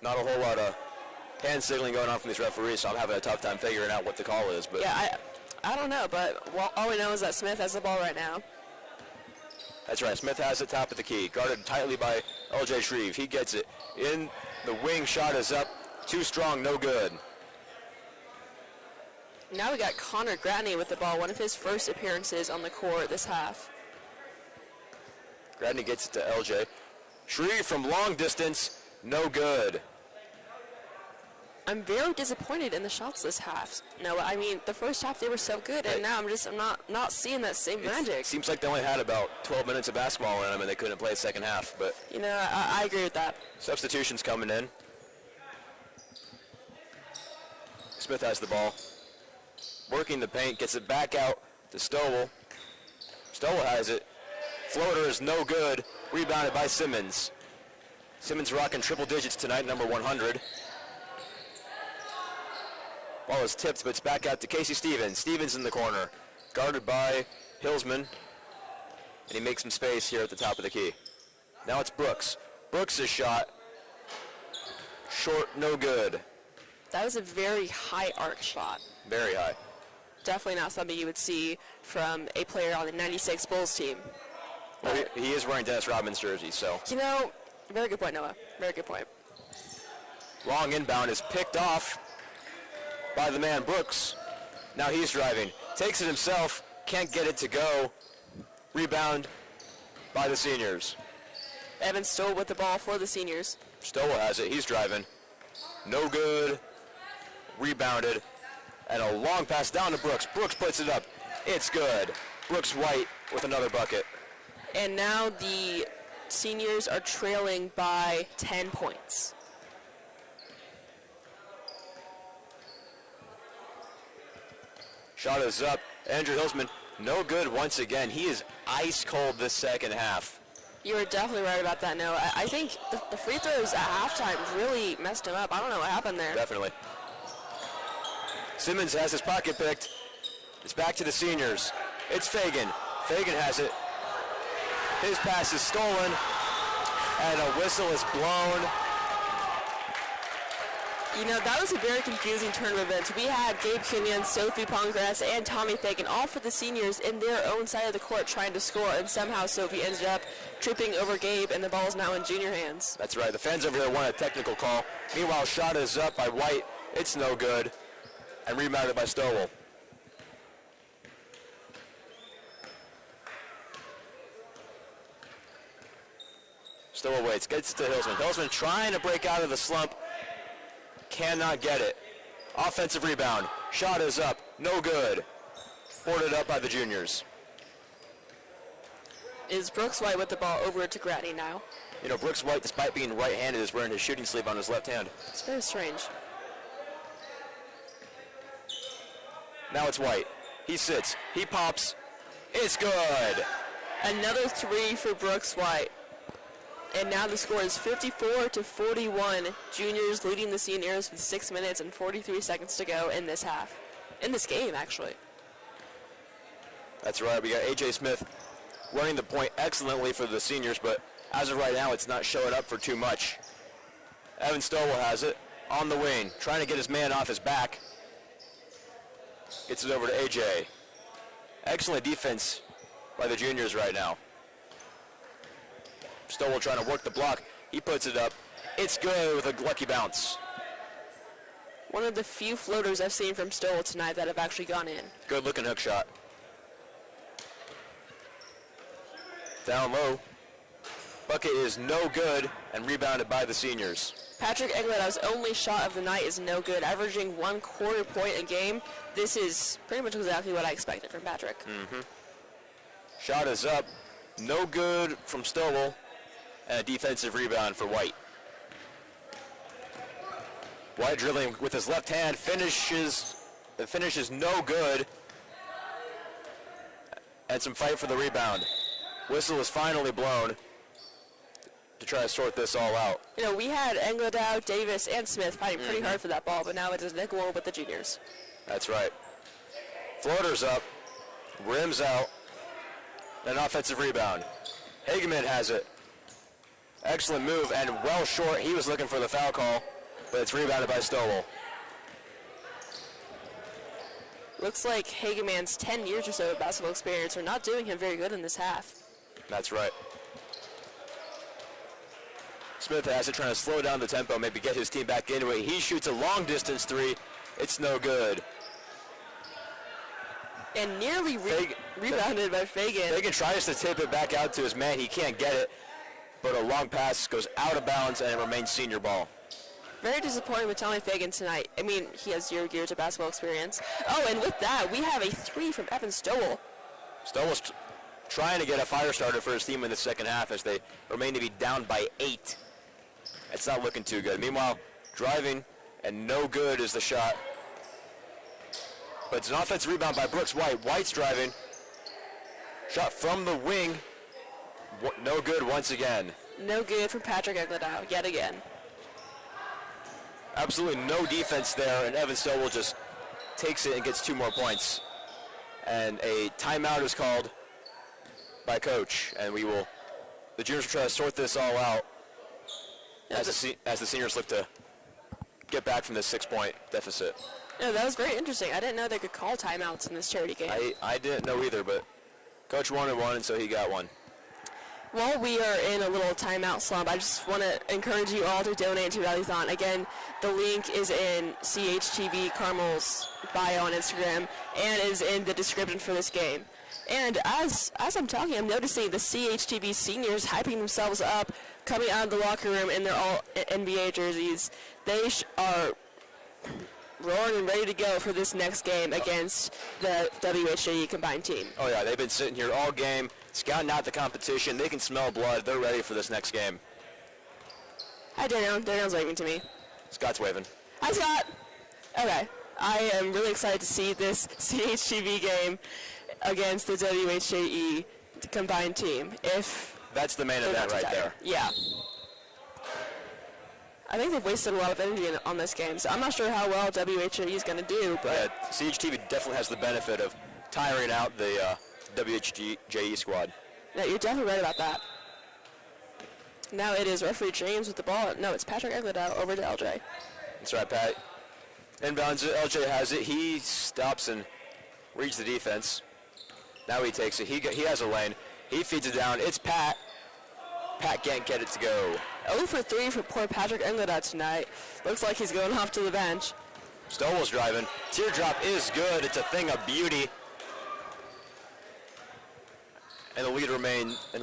Not a whole lot of hand signaling going on from these referees, so I'm having a tough time figuring out what the call is. But Yeah, I don't know, but all we know is that Smith has the ball right now. that's right. Smith has it top of the key, guarded tightly by LJ Shreve. He gets it in the wing. Shot is up, too strong, no good. Now we got Connor Gratney with the ball, one of his first appearances on the court this half. Gradney gets it to LJ. Shreve from long distance, no good. I'm very disappointed in the shots this half. No, I mean the first half they were so good, and now I'm not seeing that same magic. It seems like they only had about 12 minutes of basketball in them, and they couldn't play the second half. But You know, I agree with that. substitutions coming in. Smith has the ball. Working the paint, gets it back out to Stowell. Stowell has it. Floater is no good. Rebounded by Simmons. Simmons rocking triple digits tonight, number 100. Ball is tipped, but it's back out to Casey Stevens. Stevens in the corner, guarded by Hillsman. And he makes some space here at the top of the key. Now it's Brooks. Brooks' shot. Short, no good. That was a very high arc shot. Very high. Definitely not something you would see from a player on the 96 Bulls team. Well, he is wearing Dennis Rodman's jersey, so. You know, very good point, Noah. Very good point. Long inbound is picked off by the man Brooks. Now he's driving. Takes it himself. Can't get it to go. Rebound by the seniors. Evan Stowell with the ball for the seniors. Stowell has it. He's driving. No good. Rebounded. And a long pass down to Brooks. Brooks puts it up. It's good. Brooks White with another bucket. And now the seniors are trailing by 10 points. Shot is up. Andrew Hilsman, no good once again. He is ice cold this second half. You were definitely right about that, Noah. I think the free throws at halftime really messed him up. I don't know what happened there. Definitely. Simmons has his pocket picked. It's back to the seniors. It's Fagan. Fagan has it. His pass is stolen, and a whistle is blown. You know, that was a very confusing turn of events. We had Gabe Kenyon, Sophie Pongratz, and Tommy Fagan all for the seniors in their own side of the court trying to score, and somehow Sophie ended up tripping over Gabe, and the ball is now in junior hands. That's right. The fans over there want a technical call. Meanwhile, shot is up by White. It's no good, and rebounded by Stowell. Stowell waits, gets it to Hilsman. Hilsman trying to break out of the slump. Cannot get it. Offensive rebound. Shot is up. No good. Boarded up by the juniors. Is Brooks White with the ball over to Gratney now? You know, Brooks White, despite being right-handed, is wearing his shooting sleeve on his left hand. It's very strange. Now it's White. He sits. He pops. It's good. Another three for Brooks White. And now the score is 54-41. Juniors leading the seniors with 6 minutes and 43 seconds to go in this half. In this game, actually. That's right. We got A.J. Smith running the point excellently for the seniors, but as of right now, it's not showing up for too much. Evan Stowell has it on the wing, trying to get his man off his back. Gets it over to A.J. Excellent defense by the juniors right now. Stowell trying to work the block. He puts it up. It's good with a lucky bounce. One of the few floaters I've seen from Stowell tonight that have actually gone in. Good looking hook shot. Down low. Bucket is no good and rebounded by the seniors. Patrick Egladow's only shot of the night is no good, averaging 1/4 point a game. This is pretty much exactly what I expected from Patrick. Shot is up. No good from Stowell. And a defensive rebound for White. White drilling with his left hand, the finish is no good. And some fight for the rebound. Whistle is finally blown to try to sort this all out. You know, we had Engladow, Davis, and Smith fighting pretty hard for that ball, but now it is Nick Lowell with the juniors. That's right. Floater's up, rims out, an offensive rebound. Hageman has it. Excellent move and well short. He was looking for the foul call, but it's rebounded by Stowell. Looks like Hageman's 10 years or so of basketball experience are not doing him very good in this half. That's right. Smith has it, trying to slow down the tempo, maybe get his team back into it. He shoots a long distance three. It's no good. And nearly rebounded by Fagan. Fagan tries to tip it back out to his man. He can't get it, but a long pass goes out of bounds and it remains senior ball. Very disappointed with Tommy Fagan tonight. I mean, he has 0 years of basketball experience. Oh, and with that, we have a three from Evan Stowell. Stowell's trying to get a fire starter for his team in the second half as they remain to be down by 8. It's not looking too good. Meanwhile, driving, and no good is the shot. But it's an offensive rebound by Brooks White. White's driving. Shot from the wing. No good once again. No good from Patrick Egladow yet again. Absolutely no defense there, and Evan Stowell just takes it and gets 2 more points. And a timeout is called by coach, and the juniors will try to sort this all out as the seniors look to get back from this 6-point deficit. Yeah, that was very interesting. I didn't know they could call timeouts in this charity game. I didn't know either, but coach wanted one, and so he got one. While we are in a little timeout slump, I just want to encourage you all to donate to Rileython. Again, the link is in CHTV Carmel's bio on Instagram and is in the description for this game. And as I'm talking, I'm noticing the CHTV seniors hyping themselves up, coming out of the locker room in their all NBA jerseys. They are roaring and ready to go for this next game against the WHJE combined team. Oh yeah, they've been sitting here all game, scouting out the competition. They can smell blood. They're ready for this next game. Hi, Daniel. Daniel's waving to me. Scott's waving. Hi, Scott. Okay. I am really excited to see this CHTV game against the WHJE combined team. That's the main event right there. Yeah. I think they've wasted a lot of energy on this game, so I'm not sure how well WHJE is going to do. But CHTV definitely has the benefit of tiring out the WHJE squad. Yeah, you're definitely right about that. Now it is referee James with the ball. No, it's Patrick Egledow over to LJ. That's right, Pat. Inbounds it. LJ has it. He stops and reads the defense. Now he takes it. He has a lane. He feeds it down. It's Pat. Pat can't get it to go. 0 for 3 for poor Patrick Egledow tonight. Looks like he's going off to the bench. Stowell's driving. Teardrop is good. It's a thing of beauty. And the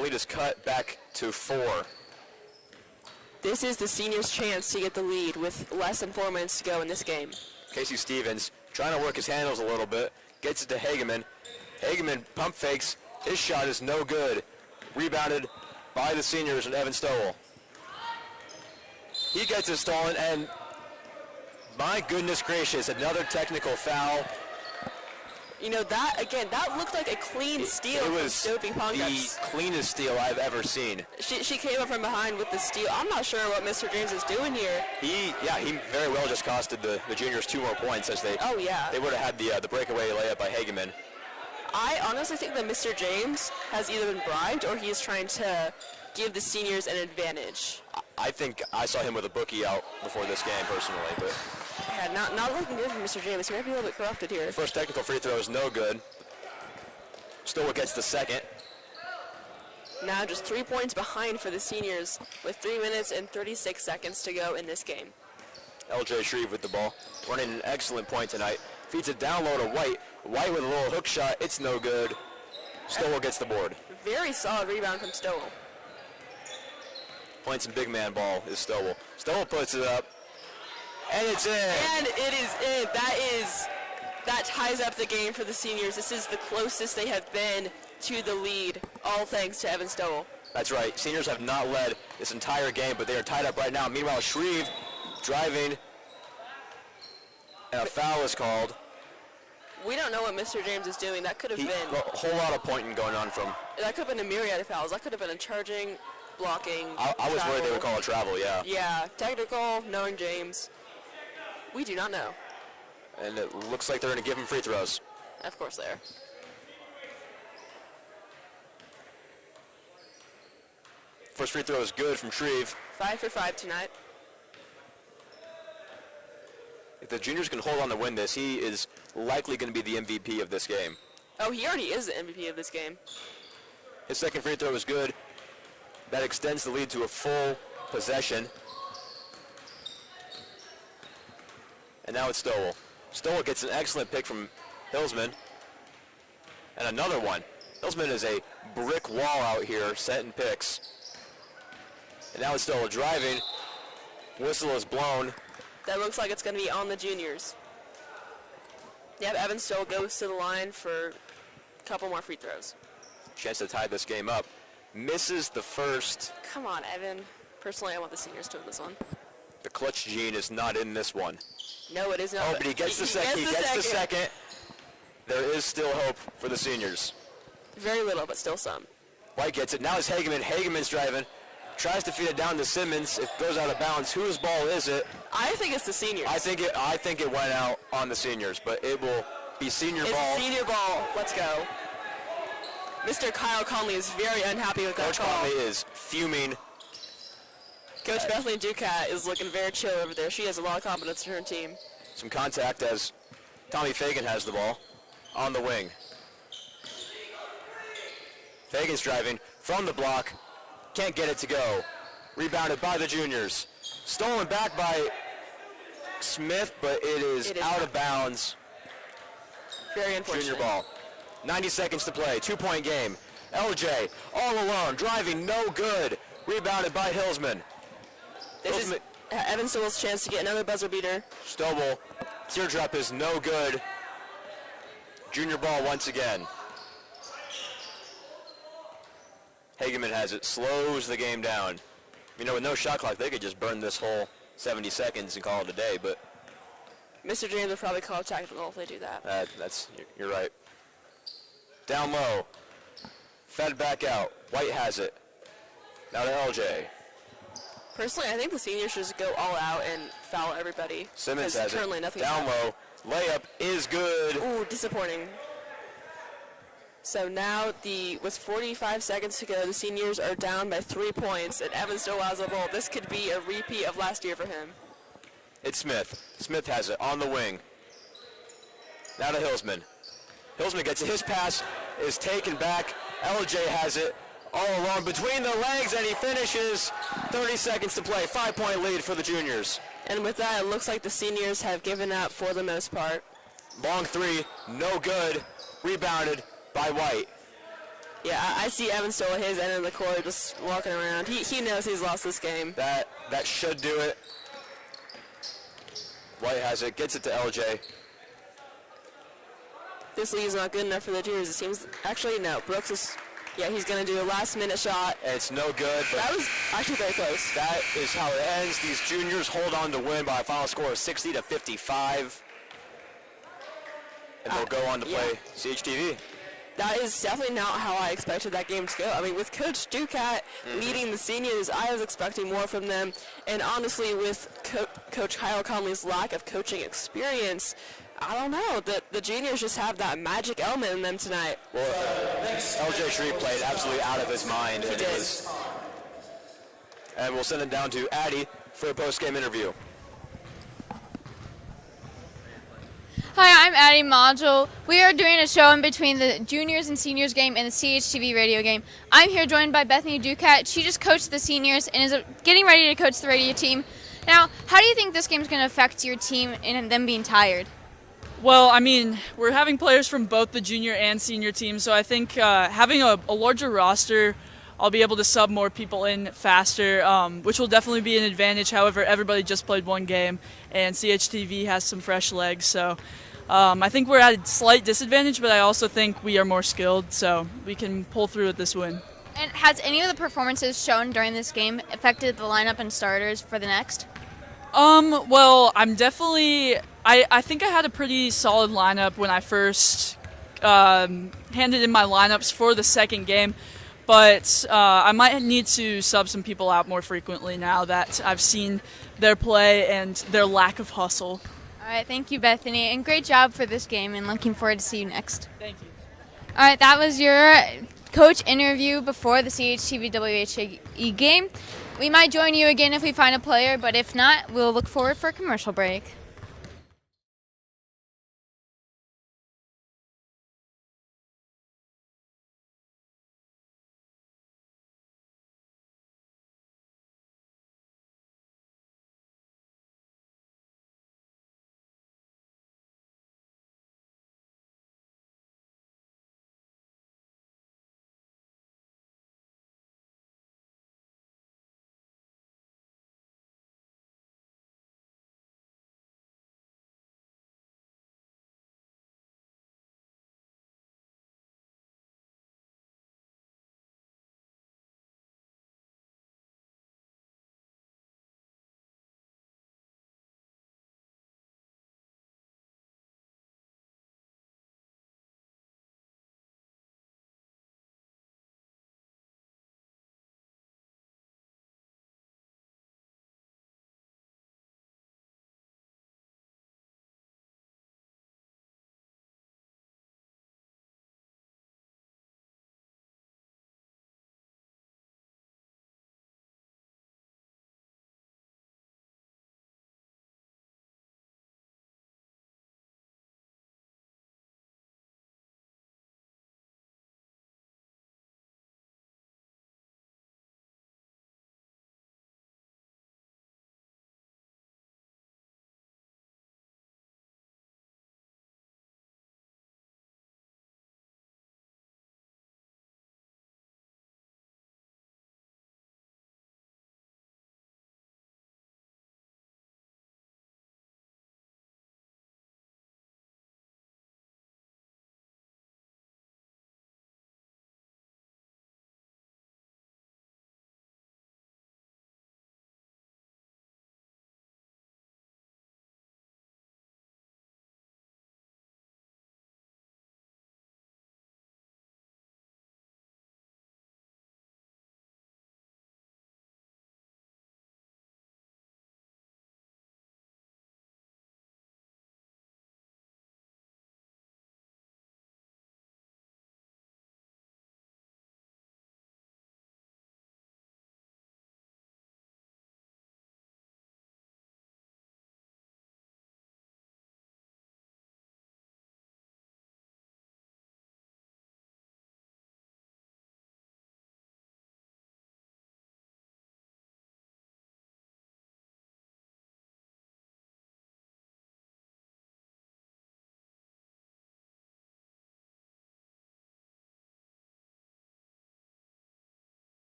lead is cut back to 4. This is the seniors' chance to get the lead with less than 4 minutes to go in this game. Casey Stevens trying to work his handles a little bit. Gets it to Hageman. Hageman pump fakes. His shot is no good. Rebounded by the seniors and Evan Stowell. He gets it stolen, and my goodness gracious, another technical foul. You know, that looked like a clean steal. It was Doping the cleanest steal I've ever seen. She came up from behind with the steal. I'm not sure what Mr. James is doing here. He very well just costed the juniors 2 more points as they Oh yeah. they would have had the breakaway layup by Hageman. I honestly think that Mr. James has either been bribed or he's trying to give the seniors an advantage. I think I saw him with a bookie out before this game personally, but Yeah, not looking good for Mr. James. He might be a little bit corrupted here. first technical free throw is no good. Stowell gets the second. Now just 3 points behind for the seniors with 3 minutes and 36 seconds to go in this game. LJ Shreve with the ball, running an excellent point tonight. Feeds it down low to White. White with a little hook shot. It's no good. Stowell gets the board. Very solid rebound from Stowell. Playing some big man ball is Stowell. Stowell puts it up, and it's in. And it is in. That ties up the game for the seniors. This is the closest they have been to the lead, all thanks to Evan Stowell. That's right. Seniors have not led this entire game, but they are tied up right now. Meanwhile, Shreve driving, and a foul is called. We don't know what Mr. James is doing. That could have been A whole lot of pointing going on from. that could have been a myriad of fouls. That could have been a charging, blocking. I was worried they would call a travel, yeah. Yeah, technical, knowing James. We do not know. And it looks like they're going to give him free throws. Of course they are. First free throw is good from Shreve. 5 for 5 tonight. If the juniors can hold on to win this, he is likely going to be the MVP of this game. Oh, he already is the MVP of this game. His second free throw is good. That extends the lead to a full possession. And now it's Stowell. Stowell gets an excellent pick from Hillsman. And another one. Hillsman is a brick wall out here, setting picks. And now it's Stowell driving. Whistle is blown. That looks like it's going to be on the juniors. Yep, Evan Stowell goes to the line for a couple more free throws. Chance to tie this game up. Misses the first. Come on, Evan. Personally, I want the seniors to win this one. The clutch gene is not in this one. No, it is not. Oh, but he gets the second. He gets the second. There is still hope for the seniors. Very little, but still some. White gets it. Now it's Hageman. Hageman's driving. Tries to feed it down to Simmons. It goes out of bounds. Whose ball is it? I think it's the seniors. I think it went out on the seniors, but it will be senior ball. It's senior ball. Let's go. Mr. Kyle Conley is very unhappy with that Coach call. Conley is fuming. Coach Bethany Ducat is looking very chill over there. She has a lot of confidence in her team. Some contact as Tommy Fagan has the ball on the wing. Fagan's driving from the block. Can't get it to go. Rebounded by the juniors. Stolen back by Smith, but it is out of bounds. Very unfortunate. Junior ball. 90 seconds to play. 2-point game. LJ all alone, driving, no good. Rebounded by Hillsman. This is Evan Stowell's chance to get another buzzer beater. Stovall. Teardrop is no good. Junior ball once again. Hageman has it, slows the game down. You know, with no shot clock, they could just burn this whole 70 seconds and call it a day, but Mr. James will probably call it tactical if they do that. you're right. Down low. Fed back out. White has it. Now to LJ. Personally, I think the seniors should just go all out and foul everybody. Simmons has currently it. Nothing's Down happening. low. Layup is good. Ooh, disappointing. So now, with 45 seconds to go, the seniors are down by 3 points, and Evan still has a ball. This could be a repeat of last year for him. It's Smith. Smith has it on the wing. Now to Hillsman. Hillsman gets it. His pass is taken back. LJ has it all alone between the legs, and he finishes. 30 seconds to play. 5-point lead for the juniors. And with that, it looks like the seniors have given up for the most part. Long three, no good. Rebounded by White. Yeah, I see Evan still at his end of the court just walking around. He knows he's lost this game. That should do it. White has it, gets it to LJ. This lead is not good enough for the juniors. It seems, actually, no. Brooks is, he's going to do a last-minute shot. And it's no good. But that was actually very close. That is how it ends. These juniors hold on to win by a final score of 60-55. And they'll go on to play CHTV. That is definitely not how I expected that game to go. I mean, with Coach Ducat leading the seniors, I was expecting more from them. And honestly, with Coach Kyle Conley's lack of coaching experience, I don't know. The juniors just have that magic element in them tonight. Well, LJ Shreve played absolutely out of his mind. He did. And we'll send it down to Addie for a post-game interview. Hi, I'm Addie Module. We are doing a show in between the juniors and seniors game and the CHTV radio game. I'm here joined by Bethany Ducat. She just coached the seniors and is getting ready to coach the radio team. Now, how do you think this game is going to affect your team and them being tired? Well, I mean, we're having players from both the junior and senior teams, so I think having a larger roster, I'll be able to sub more people in faster, which will definitely be an advantage. However, everybody just played one game, and CHTV has some fresh legs, so I think we're at a slight disadvantage, but I also think we are more skilled, so we can pull through with this win. And has any of the performances shown during this game affected the lineup and starters for the next? Well, I'm definitely... I think I had a pretty solid lineup when I first handed in my lineups for the second game, but I might need to sub some people out more frequently now that I've seen their play and their lack of hustle. All right, thank you, Bethany, and great job for this game, and looking forward to see you next. Thank you. All right, that was your coach interview before the CHTV WHJE game. We might join you again if we find a player, but if not, we'll look forward for a commercial break.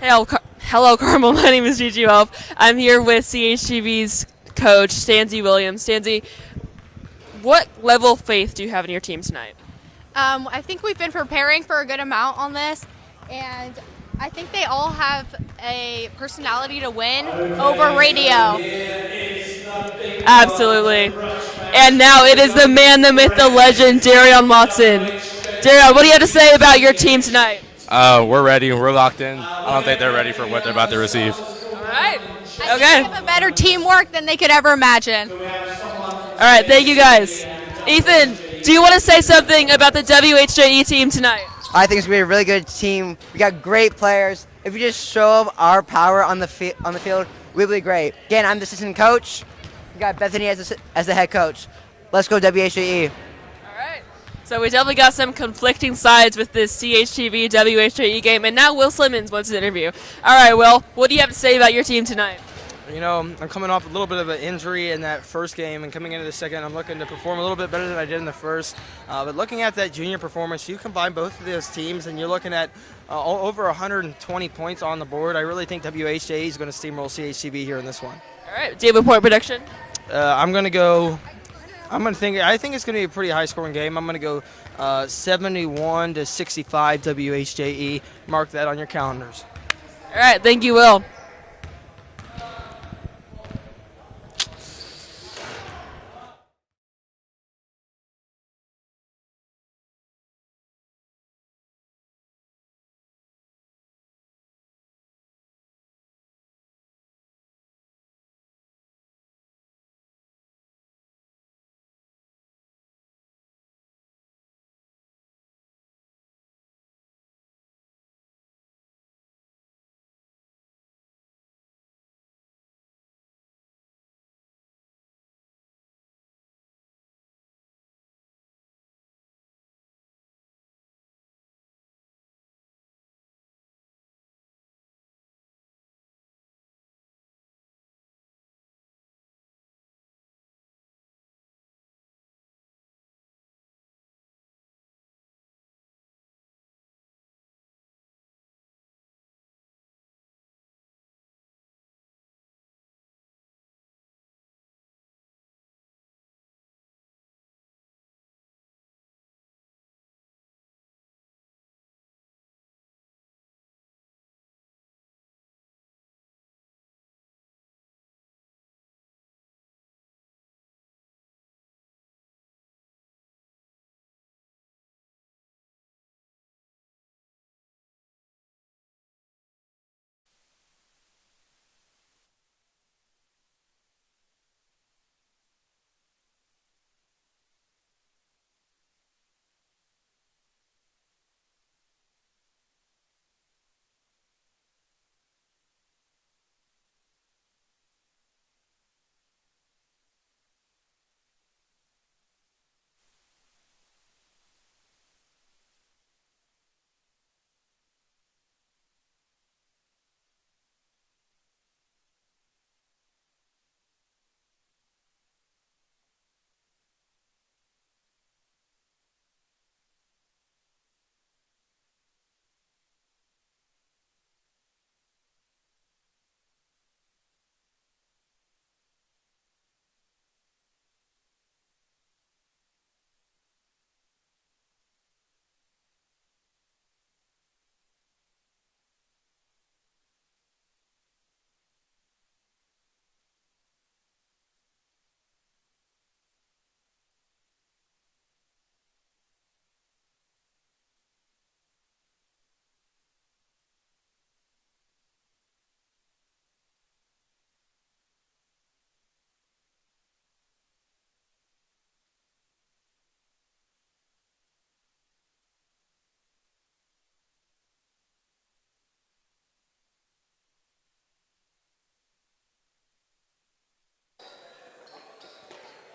Hello, Carmel. My name is Gigi Welp. I'm here with CHTV's coach, Stanzi Williams. Stanzi, what level of faith do you have in your team tonight? I think we've been preparing for a good amount on this, and I think they all have a personality to win over radio. Absolutely. And now it is the man, the myth, the legend, Darion Watson. Darion, what do you have to say about your team tonight? We're ready. We're locked in. I don't think they're ready for what they're about to receive. All right. I think they have a better teamwork than they could ever imagine. All right, thank you guys. Ethan, do you want to say something about the WHJE team tonight? I think it's going to be a really good team. We got great players. If we just show up our power on the field, we'll be great. Again, I'm the assistant coach. We got Bethany as the head coach. Let's go WHJE. So we definitely got some conflicting sides with this CHTV WHJE game, and now Will Slimmons wants an interview. All right, Will, what do you have to say about your team tonight? You know, I'm coming off a little bit of an injury in that first game, and coming into the second, I'm looking to perform a little bit better than I did in the first. But looking at that junior performance, you combine both of those teams, and you're looking at over 120 points on the board. I really think WHJE is going to steamroll CHTV here in this one. All right, do you have a point prediction? I think it's going to be a pretty high-scoring game. I'm going to go 71 to 65 WHJE. Mark that on your calendars. All right, thank you, Will.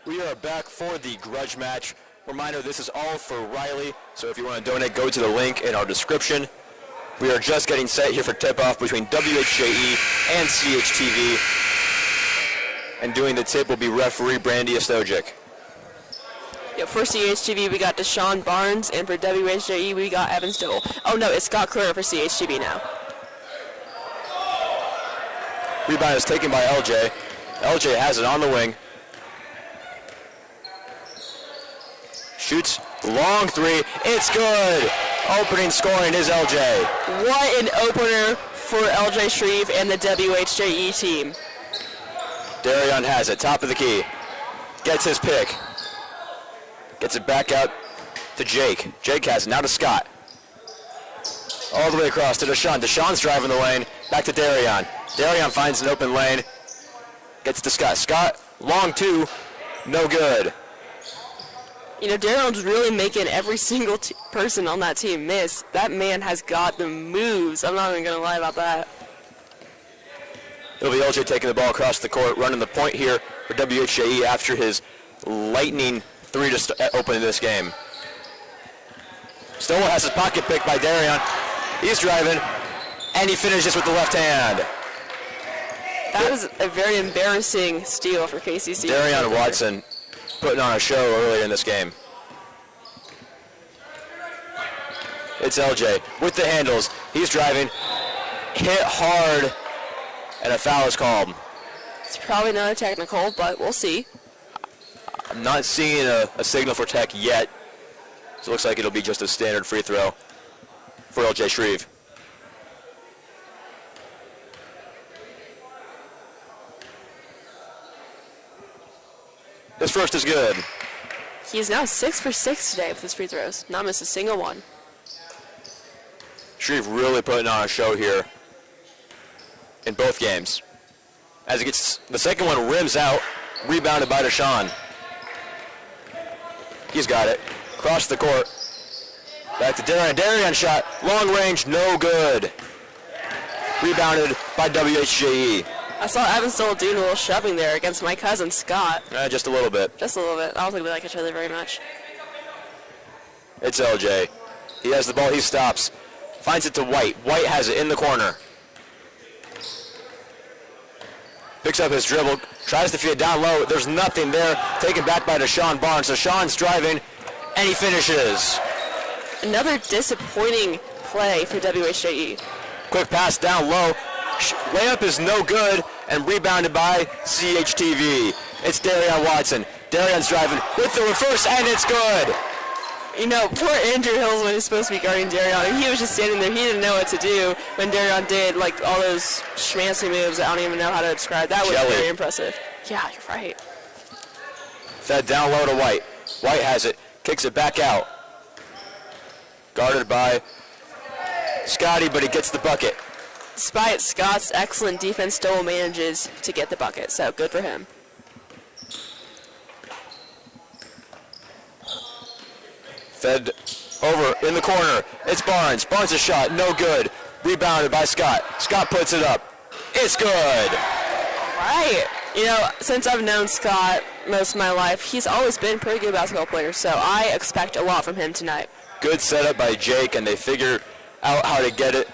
We are back for the grudge match. Reminder, this is all for Riley, so if you want to donate, go to the link in our description. We are just getting set here for tip-off between WHJE and CHTV. And doing the tip will be referee Brandy Ostojic. Yeah, for CHTV, we got Deshaun Barnes, and for WHJE, we got Evan Stowell. Oh, no, it's Scott Clear for CHTV now. Rebound is taken by LJ. LJ has it on the wing. Shoots long three. It's good. Opening scoring is LJ. What an opener for LJ Shreve and the WHJE team. Darion has it, top of the key. Gets his pick. Gets it back out to Jake. Jake has it, now to Scott. All the way across to Deshaun. Deshaun's driving the lane. Back to Darion. Darion finds an open lane. Gets to Scott. Scott, long two, no good. You know, Daryl's really making every single person on that team miss. That man has got the moves. I'm not even going to lie about that. It'll be LJ taking the ball across the court, running the point here for WHJE after his lightning three to open this game. Stowell has his pocket picked by Darion. He's driving, and he finishes with the left hand. That was a very embarrassing steal for KCC. Darion Watson putting on a show earlier in this game. It's LJ with the handles. He's driving, hit hard, and a foul is called. It's probably not a technical, but we'll see. I'm not seeing a signal for tech yet. So it looks like it'll be just a standard free throw for LJ Shreve. This first is good. He's now 6 for 6 today with his free throws. Not missed a single one. Shreve really putting on a show here in both games. As it gets, the second one rims out, rebounded by Deshaun. He's got it. Across the court. Back to Darion. Darion shot. Long range, no good. Rebounded by WHJE. I saw Evan Stoll doing a little shoving there against my cousin Scott. Just a little bit. Just a little bit. I don't think we like each other very much. It's LJ. He has the ball. He stops. Finds it to White. White has it in the corner. Picks up his dribble. Tries to feed it down low. There's nothing there. Taken back by Deshaun Barnes. Deshaun's driving, and he finishes. Another disappointing play for WHJE. Quick pass down low. Layup is no good, and rebounded by CHTV. It's Darion Watson. Darion's driving with the reverse, and it's good. You know, poor Andrew Hills when he's supposed to be guarding Darion. He was just standing there. He didn't know what to do when Darion did, like, all those schmancy moves. I don't even know how to describe. That was very impressive. Yeah, you're right. Fed down low to White. White has it. Kicks it back out. Guarded by Scotty, but he gets the bucket. Despite Scott's excellent defense, Stoll manages to get the bucket, so good for him. Fed over in the corner. It's Barnes. Barnes' shot, no good. Rebounded by Scott. Scott puts it up. It's good. Right. You know, since I've known Scott most of my life, he's always been a pretty good basketball player, so I expect a lot from him tonight. Good setup by Jake, and they figure out how to get it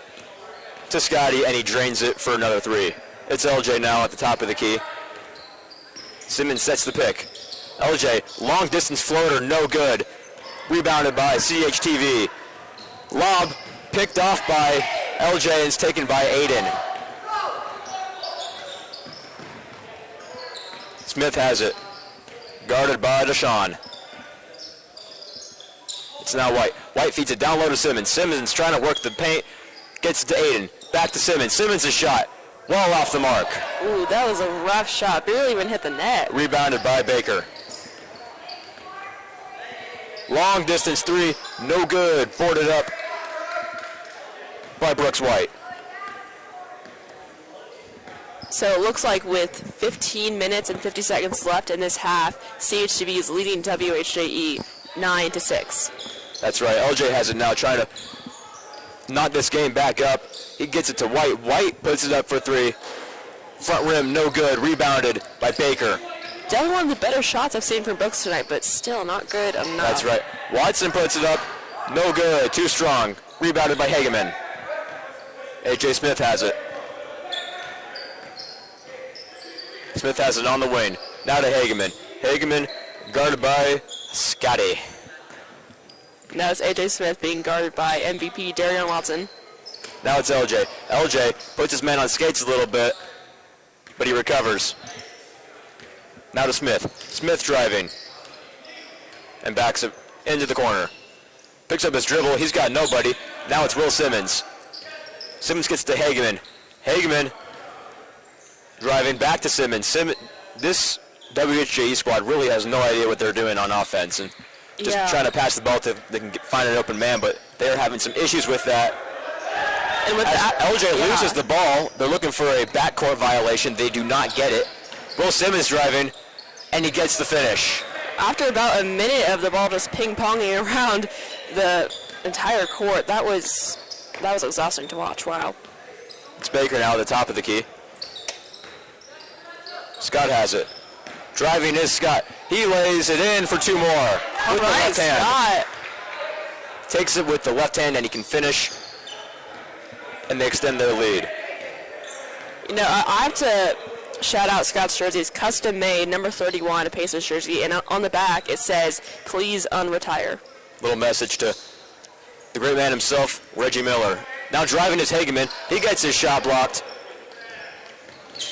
to Scotty, and he drains it for another three. It's LJ now at the top of the key. Simmons sets the pick. LJ, long distance floater, no good. Rebounded by CHTV. Lob picked off by LJ and is taken by Aiden. Smith has it. Guarded by Deshaun. It's now White. White feeds it down low to Simmons. Simmons trying to work the paint. Gets it to Aiden. Back to Simmons. Simmons' shot. Well off the mark. Ooh, that was a rough shot. Barely even hit the net. Rebounded by Baker. Long distance three. No good. Boarded up by Brooks White. So it looks like with 15 minutes and 50 seconds left in this half, CHTV is leading WHJE 9-6. That's right. LJ has it now, trying to knock this game back up. He gets it to White. White puts it up for three. Front rim, no good. Rebounded by Baker. Definitely one of the better shots I've seen from Brooks tonight, but still not good enough. That's right. Watson puts it up. No good. Too strong. Rebounded by Hageman. AJ Smith has it. Smith has it on the wing. Now to Hageman. Hageman guarded by Scotty. Now it's AJ Smith being guarded by MVP Darion Watson. Now it's LJ. LJ puts his man on skates a little bit. but he recovers. Now to Smith. Smith driving. And backs it into the corner. Picks up his dribble. He's got nobody. Now it's Will Simmons. Simmons gets to Hageman. Hageman driving back to Simmons. This WHJE squad really has no idea what they're doing on offense. And just trying to pass the ball to they can find an open man, but they're having some issues with that. And with that, LJ loses the ball. They're looking for a backcourt violation. They do not get it. Will Simmons driving, and he gets the finish. After about a minute of the ball just ping-ponging around the entire court, that was exhausting to watch. Wow. It's Baker now at the top of the key. Scott has it. Driving is Scott. He lays it in for two more. With the left hand. Takes it with the left hand, and he can finish. And they extend their lead. You know, I have to shout out Scott's jersey. It's custom made, number 31, a Pacers jersey, and on the back it says, "Please unretire." Little message to the great man himself, Reggie Miller. Now driving is Hageman. He gets his shot blocked.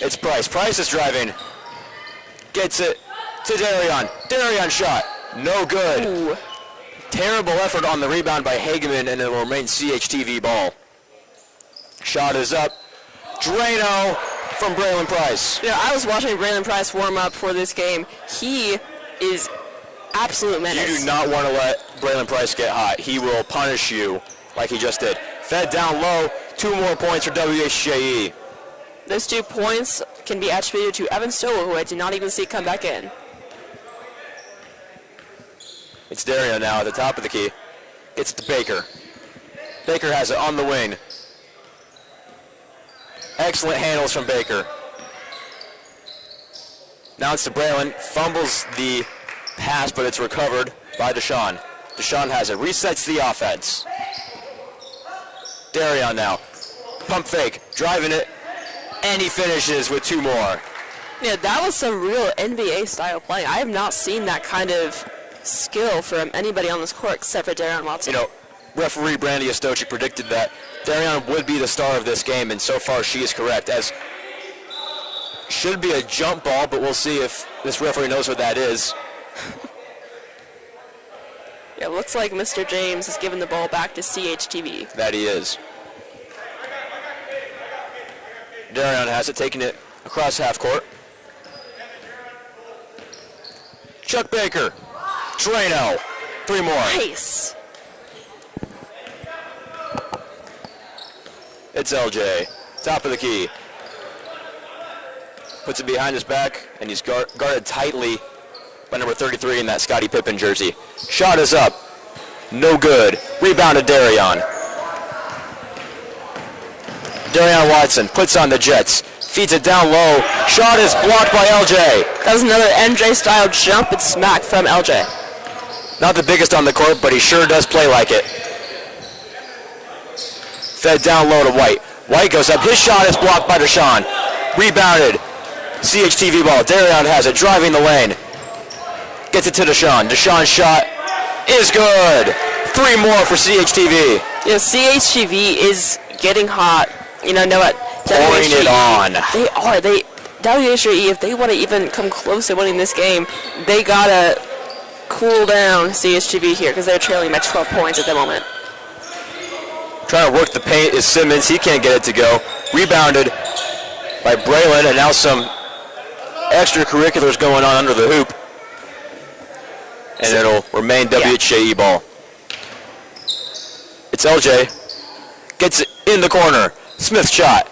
It's Price. Price is driving. Gets it to Darion. Darion shot. No good. Ooh. Terrible effort on the rebound by Hageman, and it will remain CHTV ball. Shot is up. Drano from Braylon Price. Yeah, I was watching Braylon Price warm up for this game. He is absolute menace. You do not want to let Braylon Price get hot. He will punish you like he just did. Fed down low. 2 more points for WHJE. Those 2 points can be attributed to Evan Stoller, who I did not even see come back in. It's Dario now at the top of the key. Gets it to Baker. Baker has it on the wing. Excellent handles from Baker. Now it's to Braylon. Fumbles the pass, but it's recovered by Deshaun. Deshaun has it. Resets the offense. Darion now. Pump fake. Driving it. And he finishes with 2 more. Yeah, that was some real NBA-style play. I have not seen that kind of skill from anybody on this court except for Darion Watson. You know, referee Brandy Ostochi predicted that Darion would be the star of this game, and so far she is correct. As should be a jump ball, but we'll see if this referee knows what that is. Yeah, it looks like Mr. James has given the ball back to CHTV. That he is. Darion has it, taking it across half court. Chuck Baker. Drano. 3 more. Nice. It's LJ. Top of the key. Puts it behind his back, and he's guarded tightly by number 33 in that Scottie Pippen jersey. Shot is up. No good. Rebound to Darion. Darion Watson puts on the Jets. Feeds it down low. Shot is blocked by LJ. That was another MJ-style jump and smack from LJ. Not the biggest on the court, but he sure does play like it. Fed down low to White. White goes up. His shot is blocked by Deshaun. Rebounded. CHTV ball. Darion has it, driving the lane. Gets it to Deshaun. Deshaun's shot is good. 3 more for CHTV. Yeah, CHTV is getting hot. You know what? Pouring it on. They are. WHJE, if they want to even come close to winning this game, they gotta cool down CHTV here because they're trailing by 12 points at the moment. Trying to work the paint is Simmons. He can't get it to go. Rebounded by Braylon, and now some extracurriculars going on under the hoop. And it'll remain WHJE ball. It's LJ. Gets it in the corner. Smith shot.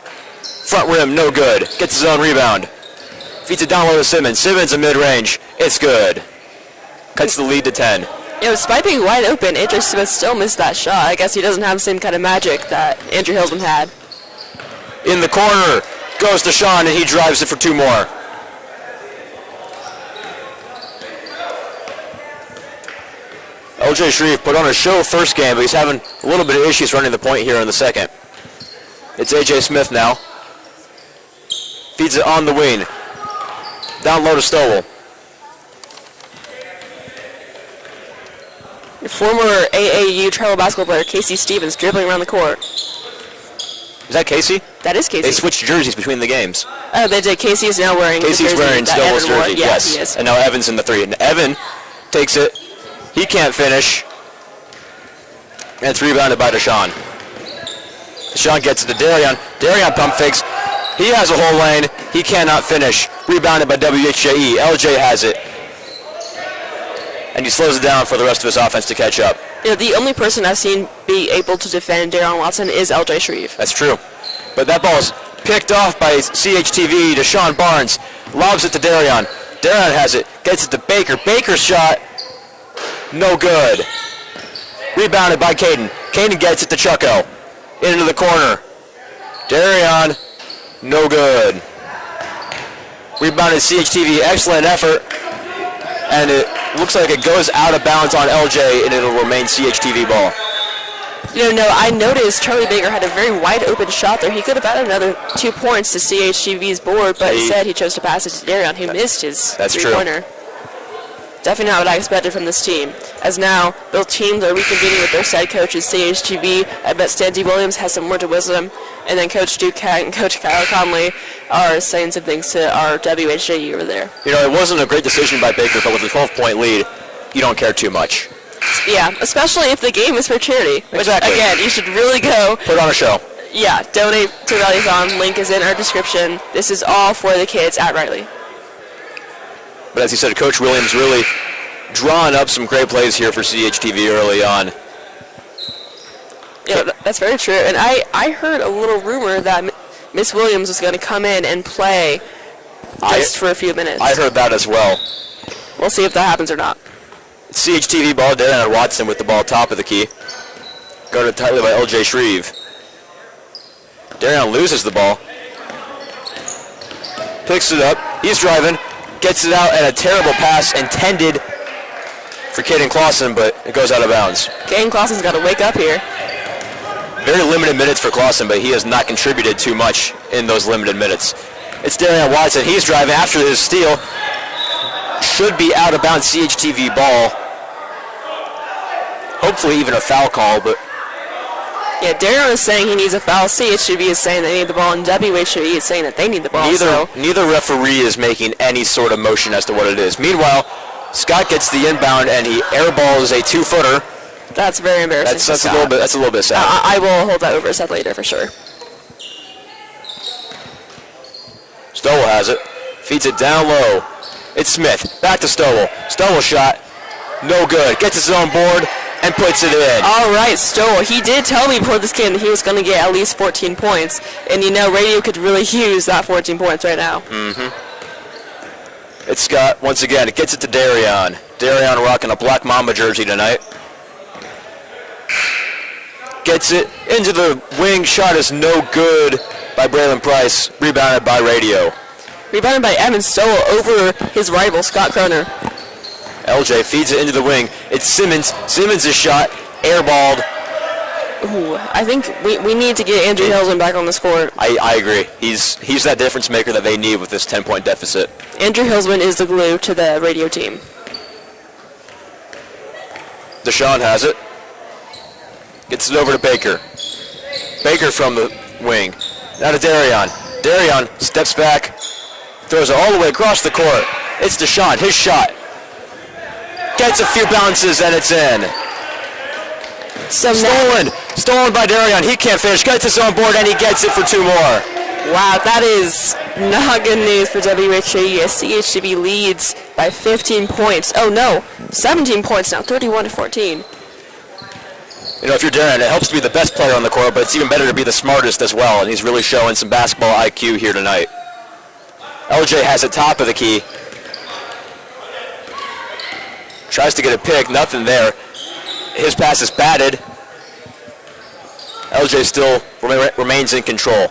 Front rim, no good. Gets his own rebound. Feeds it down low to Simmons. Simmons in mid-range. It's good. Cuts the lead to 10. Yeah, despite being wide open, Andrew Smith still missed that shot. I guess he doesn't have the same kind of magic that Andrew Hillsman had. In the corner goes Deshaun, and he drives it for 2 more. LJ Shreve put on a show first game, but he's having a little bit of issues running the point here in the second. It's AJ Smith now. Feeds it on the wing. Down low to Stowell. Former AAU travel basketball player Casey Stevens dribbling around the court. Is that Casey? That is Casey. They switched jerseys between the games. Oh, they did. Casey is now wearing Casey's the jersey wearing that Stowell's Evan wore. jersey, Yeah, yes. he is. And now Evan's in the 3. And Evan takes it. He can't finish. And it's rebounded by Deshaun. Deshaun gets it to Darion. Darion pump fakes. He has a whole lane. He cannot finish. Rebounded by WHJE. LJ has it. And he slows it down for the rest of his offense to catch up. You know, the only person I've seen be able to defend Darren Watson is LJ Shreve. That's true. But that ball is picked off by CHTV. Deshaun Barnes lobs it to Darion. Darion has it. Gets it to Baker. Baker's shot. No good. Rebounded by Caden. Caden gets it to Chucko. Into the corner. Darion. No good. Rebounded CHTV. Excellent effort. And it looks like it goes out of bounds on LJ, and it'll remain CHTV ball. You know, I noticed Charlie Baker had a very wide open shot there. He could have added another 2 points to CHTV's board, but instead he chose to pass it to Darion, who missed his three-pointer. Definitely not what I expected from this team. As now, both teams are reconvening with their side coaches, CHTV. I bet Stanley Williams has some word of wisdom. And then Coach Duke Cat and Coach Kyle Conley are saying some things to our WHJE over there. You know, it wasn't a great decision by Baker, but with a 12-point lead, you don't care too much. Yeah, especially if the game is for charity. Which, exactly. Again, you should really go. Put on a show. Yeah, donate to Rileython. Link is in our description. This is all for the kids at Riley. But as you said, Coach Williams really drawing up some great plays here for CHTV early on. Yeah, that's very true. And I heard a little rumor that Miss Williams was going to come in and play just for a few minutes. I heard that as well. We'll see if that happens or not. CHTV ball, Darren Watson with the ball top of the key. Guarded tightly by LJ Shreve. Darion loses the ball. Picks it up. He's driving. Gets it out, and a terrible pass intended for Caden Clausen, but it goes out of bounds. Caden Clausen's got to wake up here. Very limited minutes for Clausen, but he has not contributed too much in those limited minutes. It's Darion Watson. He's driving after his steal. Should be out of bounds CHTV ball. Hopefully even a foul call, but... Yeah, Darion is saying he needs a foul. CHTV is saying they need the ball, and WHJE is saying that they need the ball. Neither referee is making any sort of motion as to what it is. Meanwhile, Scott gets the inbound, and he airballs a 2-footer. That's very embarrassing. That's a little bit sad. I will hold that over his head later for sure. Stowell has it. Feeds it down low. It's Smith. Back to Stowell. Stowell shot. No good. Gets his own board and puts it in. All right, Stowell. He did tell me before this game that he was going to get at least 14 points. And you know, radio could really use that 14 points right now. Mm-hmm. It's Scott once again. It gets it to Darion. Darion rocking a Black Mamba jersey tonight. Gets it into the wing. Shot is no good by Braylon Price. Rebounded by Radio. Rebounded by Evan Stowell over his rival, Scott Croner. LJ feeds it into the wing. It's Simmons. Simmons' shot airballed. Ooh, I think we need to get Andrew Hillsman back on the court. I agree. He's that difference maker that they need with this 10-point deficit. Andrew Hillsman is the glue to the radio team. Deshaun has it. Gets it over to Baker. Baker from the wing. Now to Darion. Darion steps back. Throws it all the way across the court. It's Deshaun. His shot. Gets a few bounces and it's in. Stolen by Darion. He can't finish. Gets his own board and he gets it for 2 more. Wow, that is not good news for WHJE as CHTV leads by 15 points. Oh no, 17 points now, 31-14. You know, if you're Darren, it helps to be the best player on the court, but it's even better to be the smartest as well, and he's really showing some basketball IQ here tonight. LJ has it top of the key. Tries to get a pick, nothing there. His pass is batted. LJ still remains in control.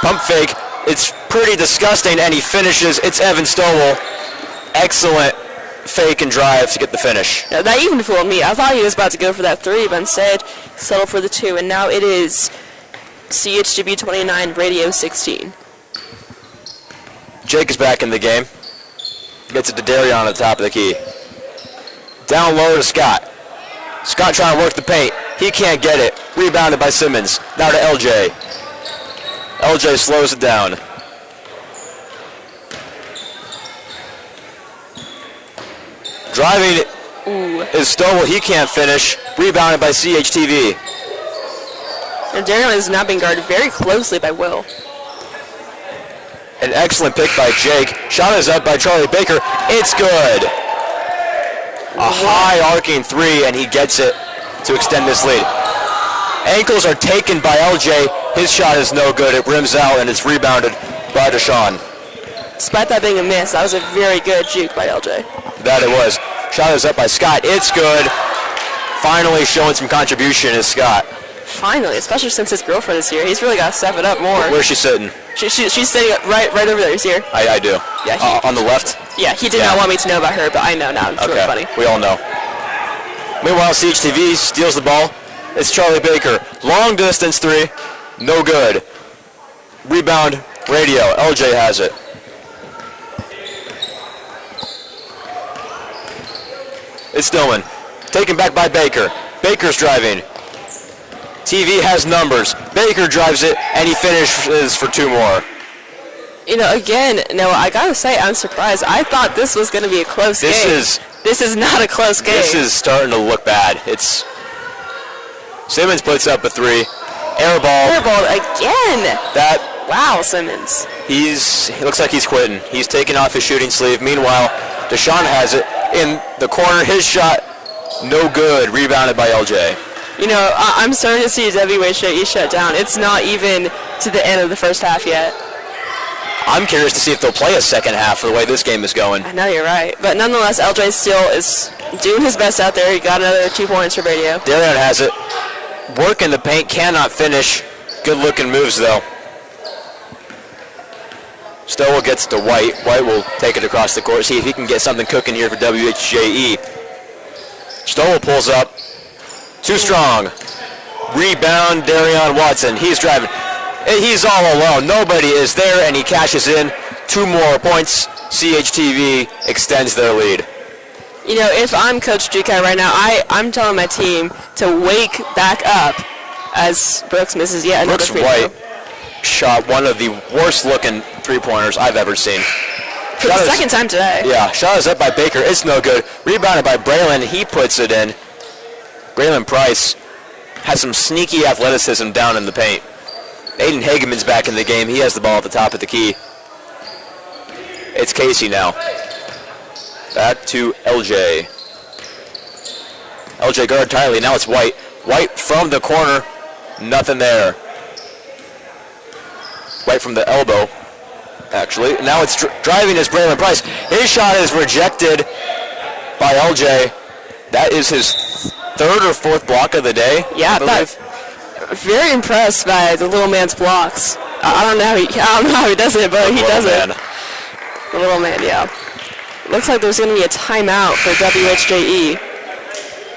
Pump fake, it's pretty disgusting, and he finishes. It's Evan Stowell. Excellent fake and drive to get the finish. Now, that even fooled me. I thought he was about to go for that 3, but instead settled for the 2, and now it is CHTV 29, Radio 16. Jake is back in the game. Gets it to Darion at the top of the key. Down low to Scott. Scott trying to work the paint. He can't get it. Rebounded by Simmons. Now to LJ. LJ slows it down. Driving is Stowell. He can't finish. Rebounded by CHTV. And Darion is now being guarded very closely by Will. An excellent pick by Jake. Shot is up by Charlie Baker. It's good. A high arcing three, and he gets it to extend this lead. Ankles are taken by LJ. His shot is no good. It rims out, and it's rebounded by Deshaun. Despite that being a miss, that was a very good juke by LJ. That it was. Shot is up by Scott. It's good. Finally showing some contribution is Scott. Finally, especially since his girlfriend is here. He's really got to step it up more. Where's she sitting? She's sitting right over there. You see her? I do. Yeah. On the left? Yeah, he did not want me to know about her, but I know now. It's really funny. We all know. Meanwhile, CHTV steals the ball. It's Charlie Baker. Long distance three. No good. Rebound, radio. LJ has it. It's Stillman. Taken back by Baker. Baker's driving. TV has numbers. Baker drives it, and he finishes for two more. You know, again, Noah, I gotta say, I'm surprised. I thought this was gonna be a close game. This is not a close game. This is starting to look bad. Simmons puts up a three. Air ball again. Wow, Simmons. He looks like he's quitting. He's taking off his shooting sleeve. Meanwhile, Deshaun has it in the corner. His shot, no good. Rebounded by LJ. You know, I'm starting to see WHJE shut down. It's not even to the end of the first half yet. I'm curious to see if they'll play a second half for the way this game is going. I know you're right. But nonetheless, LJ still is doing his best out there. He got another 2 points for radio. Darion has it. Work in the paint, cannot finish. Good looking moves though. Stowell gets to White. White will take it across the court, see if he can get something cooking here for WHJE. Stowell pulls up. Too strong. Rebound, Darion Watson. He's driving. He's all alone. Nobody is there, and he cashes in. 2 more points. CHTV extends their lead. You know, if I'm Coach Dukai right now, I'm telling my team to wake back up as Brooks misses yet another free throw. Brooks White shot one of the worst-looking three-pointers I've ever seen. For the second time today. Yeah, shot is up by Baker. It's no good. Rebounded by Braylon. He puts it in. Braylon Price has some sneaky athleticism down in the paint. Aiden Hageman's back in the game. He has the ball at the top of the key. It's Casey now. Back to LJ. LJ guard tightly. Now it's White. White from the corner. Nothing there. White from the elbow, actually. Now it's driving is Braylon Price. His shot is rejected by LJ. That is his 3rd or 4th block of the day. Yeah, very impressed by the little man's blocks. I don't know how he does it, but he does it. The little man, yeah. Looks like there's going to be a timeout for WHJE.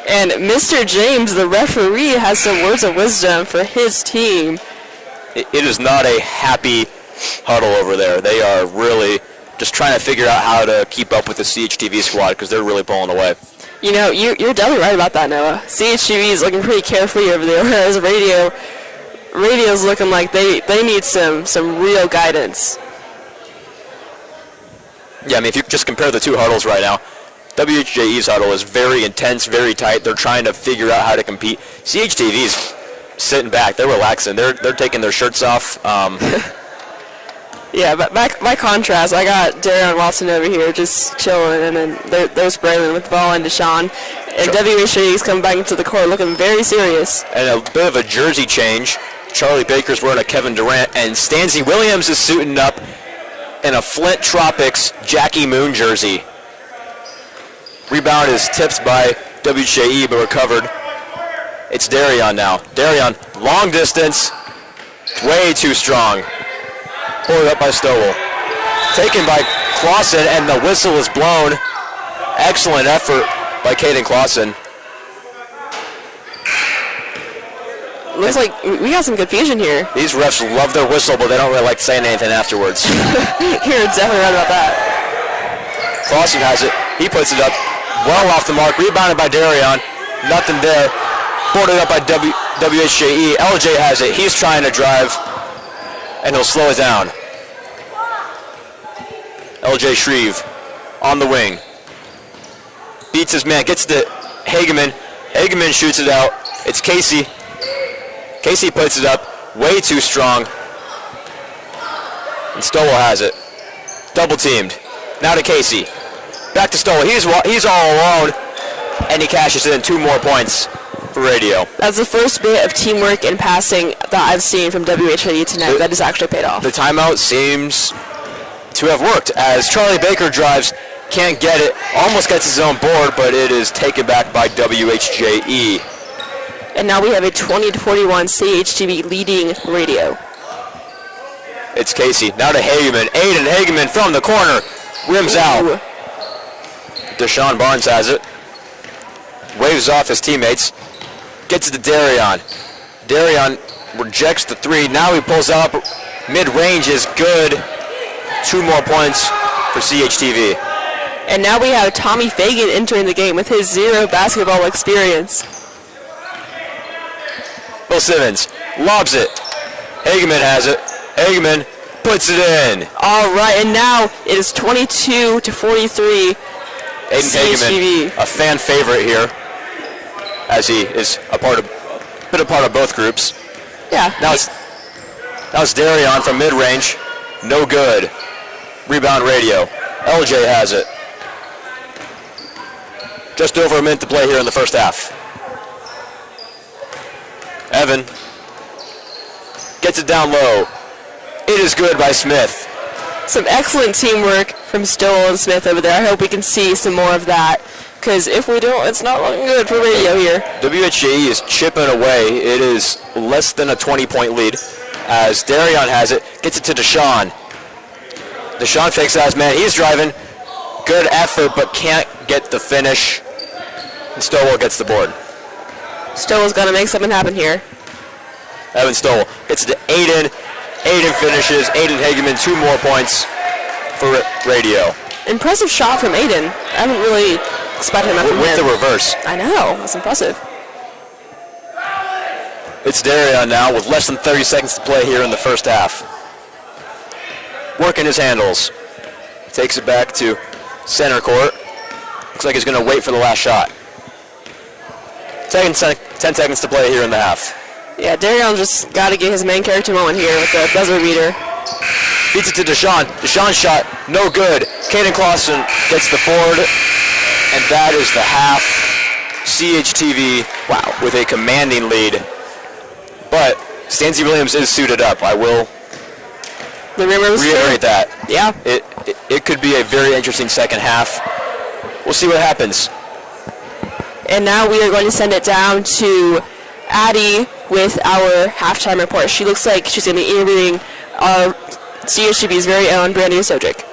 And Mr. James, the referee, has some words of wisdom for his team. It is not a happy huddle over there. They are really just trying to figure out how to keep up with the CHTV squad because they're really pulling away. You know, you're definitely right about that, Noah. CHTV is looking pretty carefree over there, whereas radio's looking like they need some real guidance. Yeah, I mean, if you just compare the 2 huddles right now, WHJE's huddle is very intense, very tight. They're trying to figure out how to compete. CHTV's sitting back. They're relaxing. They're taking their shirts off. Yeah, but by contrast, I got Darion Watson over here just chilling, and then there's Braylon with the ball and Deshaun. And WHJE's coming back into the court looking very serious. And a bit of a jersey change. Charlie Baker's wearing a Kevin Durant, and Stanzi Williams is suiting up in a Flint Tropics Jackie Moon jersey. Rebound is tipped by WHJE, but recovered. It's Darion now. Darion, long distance, way too strong. Pulled up by Stowell. Taken by Clausen, and the whistle is blown. Excellent effort by Caden Clausen. Looks like we got some confusion here. These refs love their whistle, but they don't really like saying anything afterwards. You're definitely right about that. Clausen has it. He puts it up well off the mark. Rebounded by Darion. Nothing there. Boarded up by WHJE. LJ has it. He's trying to drive. and he'll slow it down. LJ Shreve on the wing. Beats his man, gets to Hageman. Hageman shoots it out. It's Casey. Casey puts it up, way too strong. And Stowell has it. Double teamed. Now to Casey. Back to Stowell. He's all alone, and he cashes in 2 more points for Radio. That's the first bit of teamwork and passing that I've seen from WHJE tonight that has actually paid off. The timeout seems to have worked as Charlie Baker drives, can't get it, almost gets his own board, but it is taken back by WHJE. And now we have a 20-41 CHTV leading Radio. It's Casey, now to Hageman. Aiden Hageman from the corner, rims out. Deshaun Barnes has it. Waves off his teammates. Gets it to Darion. Darion rejects the 3. Now he pulls up. Mid-range is good. 2 more points for CHTV. And now we have Tommy Fagan entering the game with his 0 basketball experience. Will Simmons lobs it. Hageman has it. Hageman puts it in. All right, and now it is 22-43. Aiden CHTV. Hageman, a fan favorite here, as he is a part of both groups. Yeah. Now it's Darion from mid-range. No good. Rebound Radio. LJ has it. Just over a minute to play here in the first half. Evan gets it down low. It is good by Smith. Some excellent teamwork from Stowell and Smith over there. I hope we can see some more of that, because if we don't, it's not looking good for Radio here. WHJE is chipping away. It is less than a 20-point lead as Darion has it. Gets it to Deshaun. Deshaun fakes out his man. He's driving. Good effort, but can't get the finish. And Stowell gets the board. Stowell's got to make something happen here. Evan Stowell gets it to Aiden. Aiden finishes. Aiden Hageman, 2 more points for Radio. Impressive shot from Aiden. I haven't really expected that from him. With the reverse. I know. That's impressive. It's Darion now with less than 30 seconds to play here in the first half. Working his handles. Takes it back to center court. Looks like he's going to wait for the last shot. 10 seconds to play here in the half. Yeah, Darion just got to get his main character moment here with the buzzer beater. Beats it to Deshaun. Deshaun's shot, no good. Caden Clausen gets the board, and that is the half. CHTV, wow, with a commanding lead. But Stancy Williams is suited up. I will reiterate that. Yeah. It could be a very interesting second half. We'll see what happens. And now we are going to send it down to Addie with our halftime report. She looks like she's going to be interviewing our CHTV's very own Brandy Sojic.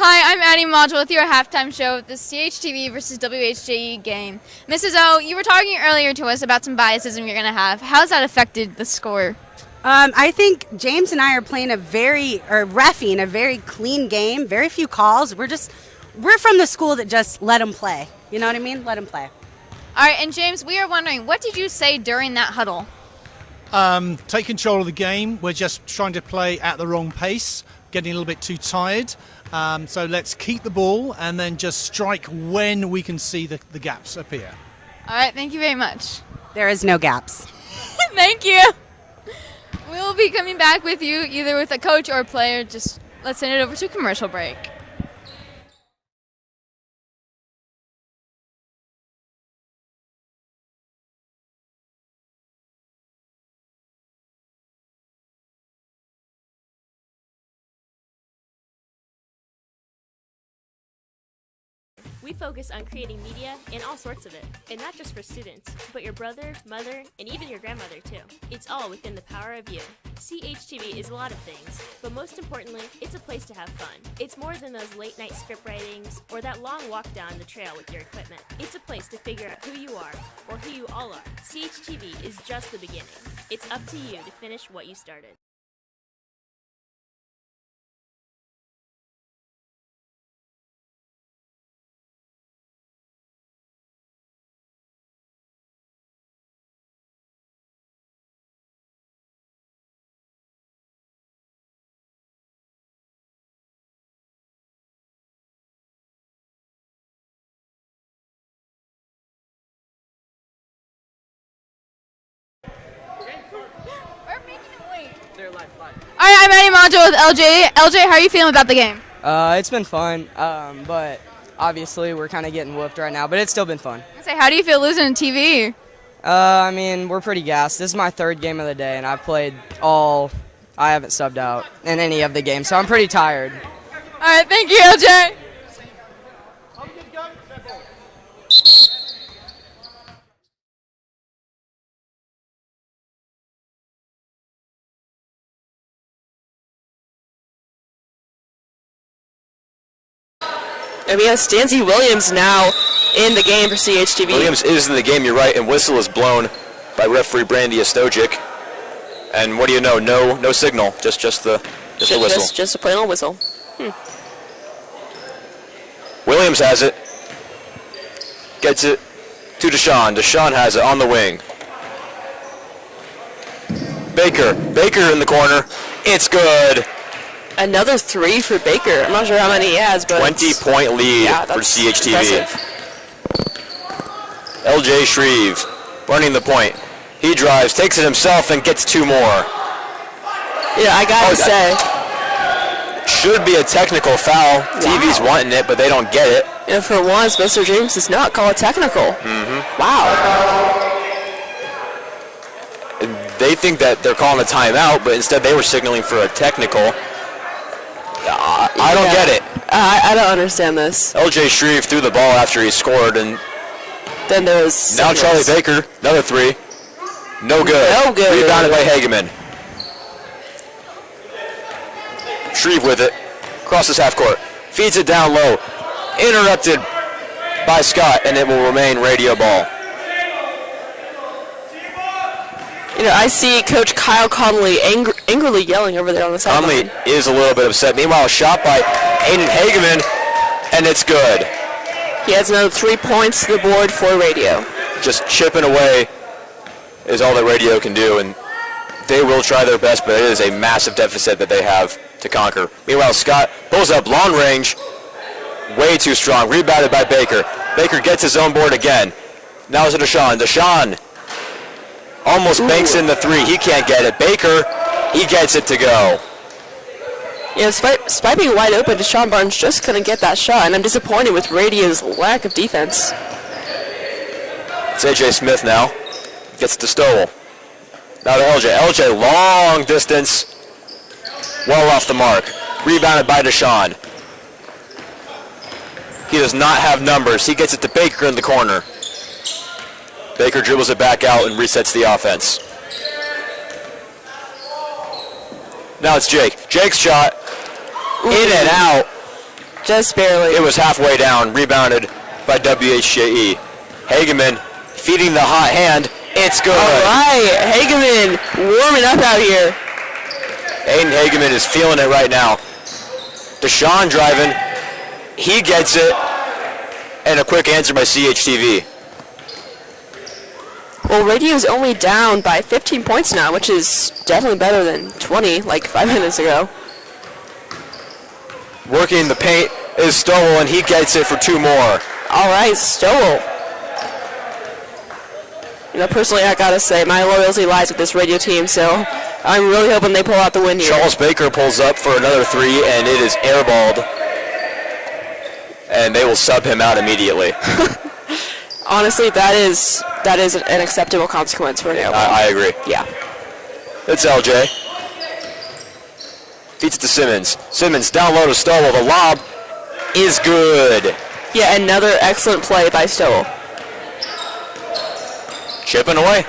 Hi, I'm Addie Module with your halftime show of the CHTV versus WHJE game. Mrs. O, you were talking earlier to us about some biasism you're going to have. How's that affected the score? I think James and I are playing reffing a very clean game, very few calls. We're from the school that just let them play. You know what I mean? Let them play. All right, and James, we are wondering, what did you say during that huddle? Take control of the game. We're just trying to play at the wrong pace, getting a little bit too tired. So let's keep the ball and then just strike when we can see the gaps appear. All right, thank you very much. There is no gaps. Thank you. We'll be coming back with you either with a coach or a player. Just let's send it over to a commercial break. We focus on creating media and all sorts of it, and not just for students, but your brother, mother, and even your grandmother too. It's all within the power of you. CHTV is a lot of things, but most importantly, it's a place to have fun. It's more than those late night script writings or that long walk down the trail with your equipment. It's a place to figure out who you are, or who you all are. CHTV is just the beginning. It's up to you to finish what you started. All right, I'm Eddie Maggio with LJ. LJ, how are you feeling about the game? It's been fun, but obviously we're kind of getting whooped right now, but it's still been fun. I say, how do you feel losing to TV? I mean, we're pretty gassed. This is my third game of the day, and I've played all. I haven't subbed out in any of the games, so I'm pretty tired. All right, thank you, LJ. And we have Stanzi Williams now in the game for CHTV. Williams is in the game, you're right, and whistle is blown by referee Brandy Stojic. And what do you know? No signal, just the whistle. Just a plain old whistle. Williams has it. Gets it to Deshaun. Deshaun has it on the wing. Baker in the corner. It's good. Another 3 for Baker. I'm not sure how many he has, but 20-point lead for CHTV. Impressive. LJ Shreve running the point. He drives, takes it himself, and gets 2 more. Yeah, I gotta say. Should be a technical foul. Wow. TV's wanting it, but they don't get it. And for once, Mr. James does not call it technical. Wow. They think that they're calling a timeout, but instead they were signaling for a technical. I don't get it. I don't understand this. LJ Shreve threw the ball after he scored, and then there was now Charlie Baker, another 3. No good. No good. Rebounded by Hageman. Shreve with it. Crosses half court. Feeds it down low. Interrupted by Scott, and it will remain radio ball. You know, I see Coach Kyle Connolly angrily yelling over there on the sideline. Connolly is a little bit upset. Meanwhile, a shot by Aiden Hageman, and it's good. He has another 3 points to the board for radio. Just chipping away is all that radio can do, and they will try their best, but it is a massive deficit that they have to conquer. Meanwhile, Scott pulls up long range, way too strong, rebounded by Baker. Baker gets his own board again. Now it's to Deshaun. Deshaun almost banks in the 3. He can't get it. Baker, he gets it to go. Yeah, despite being wide open, Deshaun Barnes just couldn't get that shot, and I'm disappointed with radio's lack of defense. It's AJ Smith now. Gets it to Stowell. Now to LJ. LJ, long distance. Well off the mark. Rebounded by Deshaun. He does not have numbers. He gets it to Baker in the corner. Baker dribbles it back out and resets the offense. Now it's Jake. Jake's shot. In and out. Just barely. It was halfway down. Rebounded by WHJE. Hageman feeding the hot hand. It's good. All right. Hageman warming up out here. Aiden Hageman is feeling it right now. Deshaun driving. He gets it. And a quick answer by CHTV. Well, radio's only down by 15 points now, which is definitely better than 20, like 5 minutes ago. Working the paint is Stowell, and he gets it for 2 more. All right, Stowell. You know, personally, I gotta say, my loyalty lies with this radio team, so I'm really hoping they pull out the win here. Charles Baker pulls up for another 3, and it is airballed. And they will sub him out immediately. Honestly, that is an acceptable consequence for now. I agree. Yeah. It's LJ. Feeds it to Simmons. Simmons down low to Stowell. The lob is good. Yet another excellent play by Stowell. Chipping away.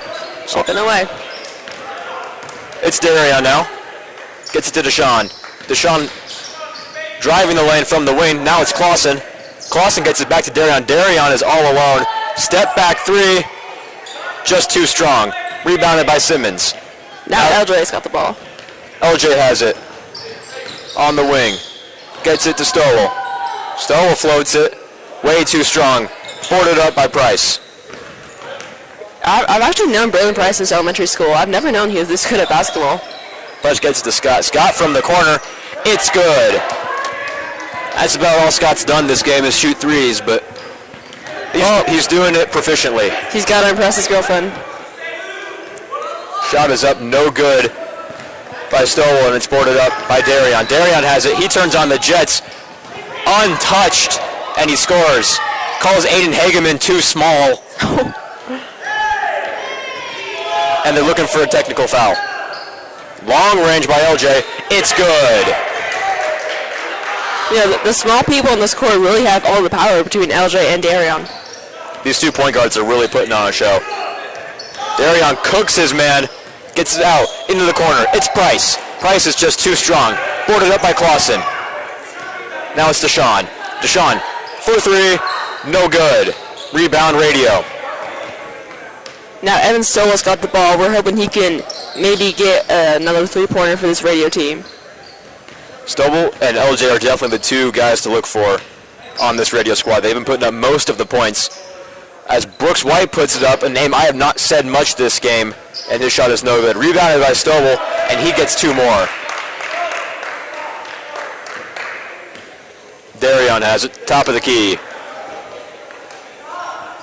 Chipping away. It's Darion now. Gets it to Deshaun. Deshaun driving the lane from the wing. Now it's Clausen. Clausen gets it back to Darion. Darion is all alone. Step back three. Just too strong. Rebounded by Simmons. Now LJ's got the ball. LJ has it. On the wing. Gets it to Stowell. Stowell floats it. Way too strong. Boarded up by Price. I've actually known Braylon Price since elementary school. I've never known he was this good at basketball. Price gets it to Scott. Scott from the corner. It's good. That's about all Scott's done this game is shoot threes, but he's doing it proficiently. He's got to impress his girlfriend. Shot is up, no good by Stowell, and it's boarded up by Darion. Darion has it. He turns on the Jets. Untouched, and he scores. Calls Aiden Hageman too small. And they're looking for a technical foul. Long range by LJ. It's good. Yeah, the small people in this court really have all the power between LJ and Darion. These 2 point guards are really putting on a show. Darion cooks his man, gets it out into the corner. It's Price. Price is just too strong. Boarded up by Clausen. Now it's Deshaun. Deshaun for three, no good. Rebound Radio. Now Evan Stowell's got the ball. We're hoping he can maybe get another 3-pointer for this radio team. Stowell and LJ are definitely the 2 guys to look for on this radio squad. They've been putting up most of the points. As Brooks White puts it up, a name I have not said much this game, and his shot is no good. Rebounded by Stowell, and he gets 2 more. Darion has it, top of the key.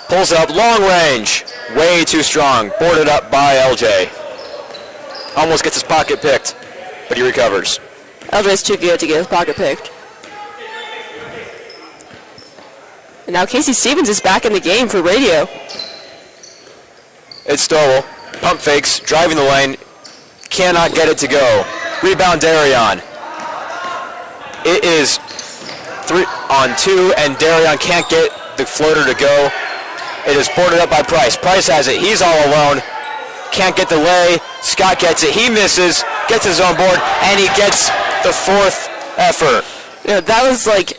Pulls up, long range, way too strong. Boarded up by LJ. Almost gets his pocket picked, but he recovers. LJ's too good to get his pocket picked. And now Casey Stevens is back in the game for radio. It's Stowell. Pump fakes, driving the lane. Cannot get it to go. Rebound Darion. It is 3-on-2, and Darion can't get the floater to go. It is boarded up by Price. Price has it. He's all alone. Can't get the lay. Scott gets it. He misses. Gets his own board, and he gets the 4th effort. Yeah, that was like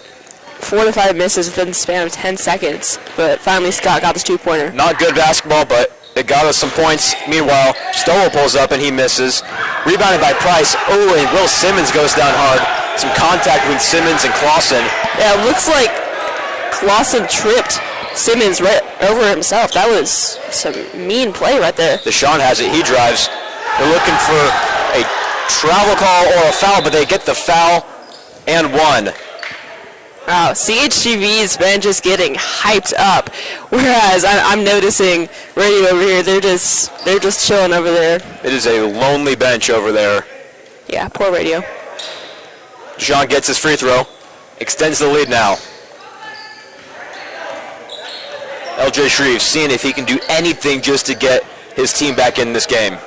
4 to 5 misses within the span of 10 seconds. But finally Scott got this 2-pointer. Not good basketball, but it got us some points. Meanwhile, Stowell pulls up, and he misses. Rebounded by Price. Oh, and Will Simmons goes down hard. Some contact with Simmons and Clausen. Yeah, it looks like Clausen tripped Simmons right over himself. That was some mean play right there. Deshaun has it. He drives. They're looking for a travel call or a foul, but they get the foul and 1. Wow, CHTV's been just getting hyped up, whereas I'm noticing radio over here. They're just chilling over there. It is a lonely bench over there. Yeah, poor radio. Deshaun gets his free throw, extends the lead now. LJ Shreve seeing if he can do anything just to get his team back in this game.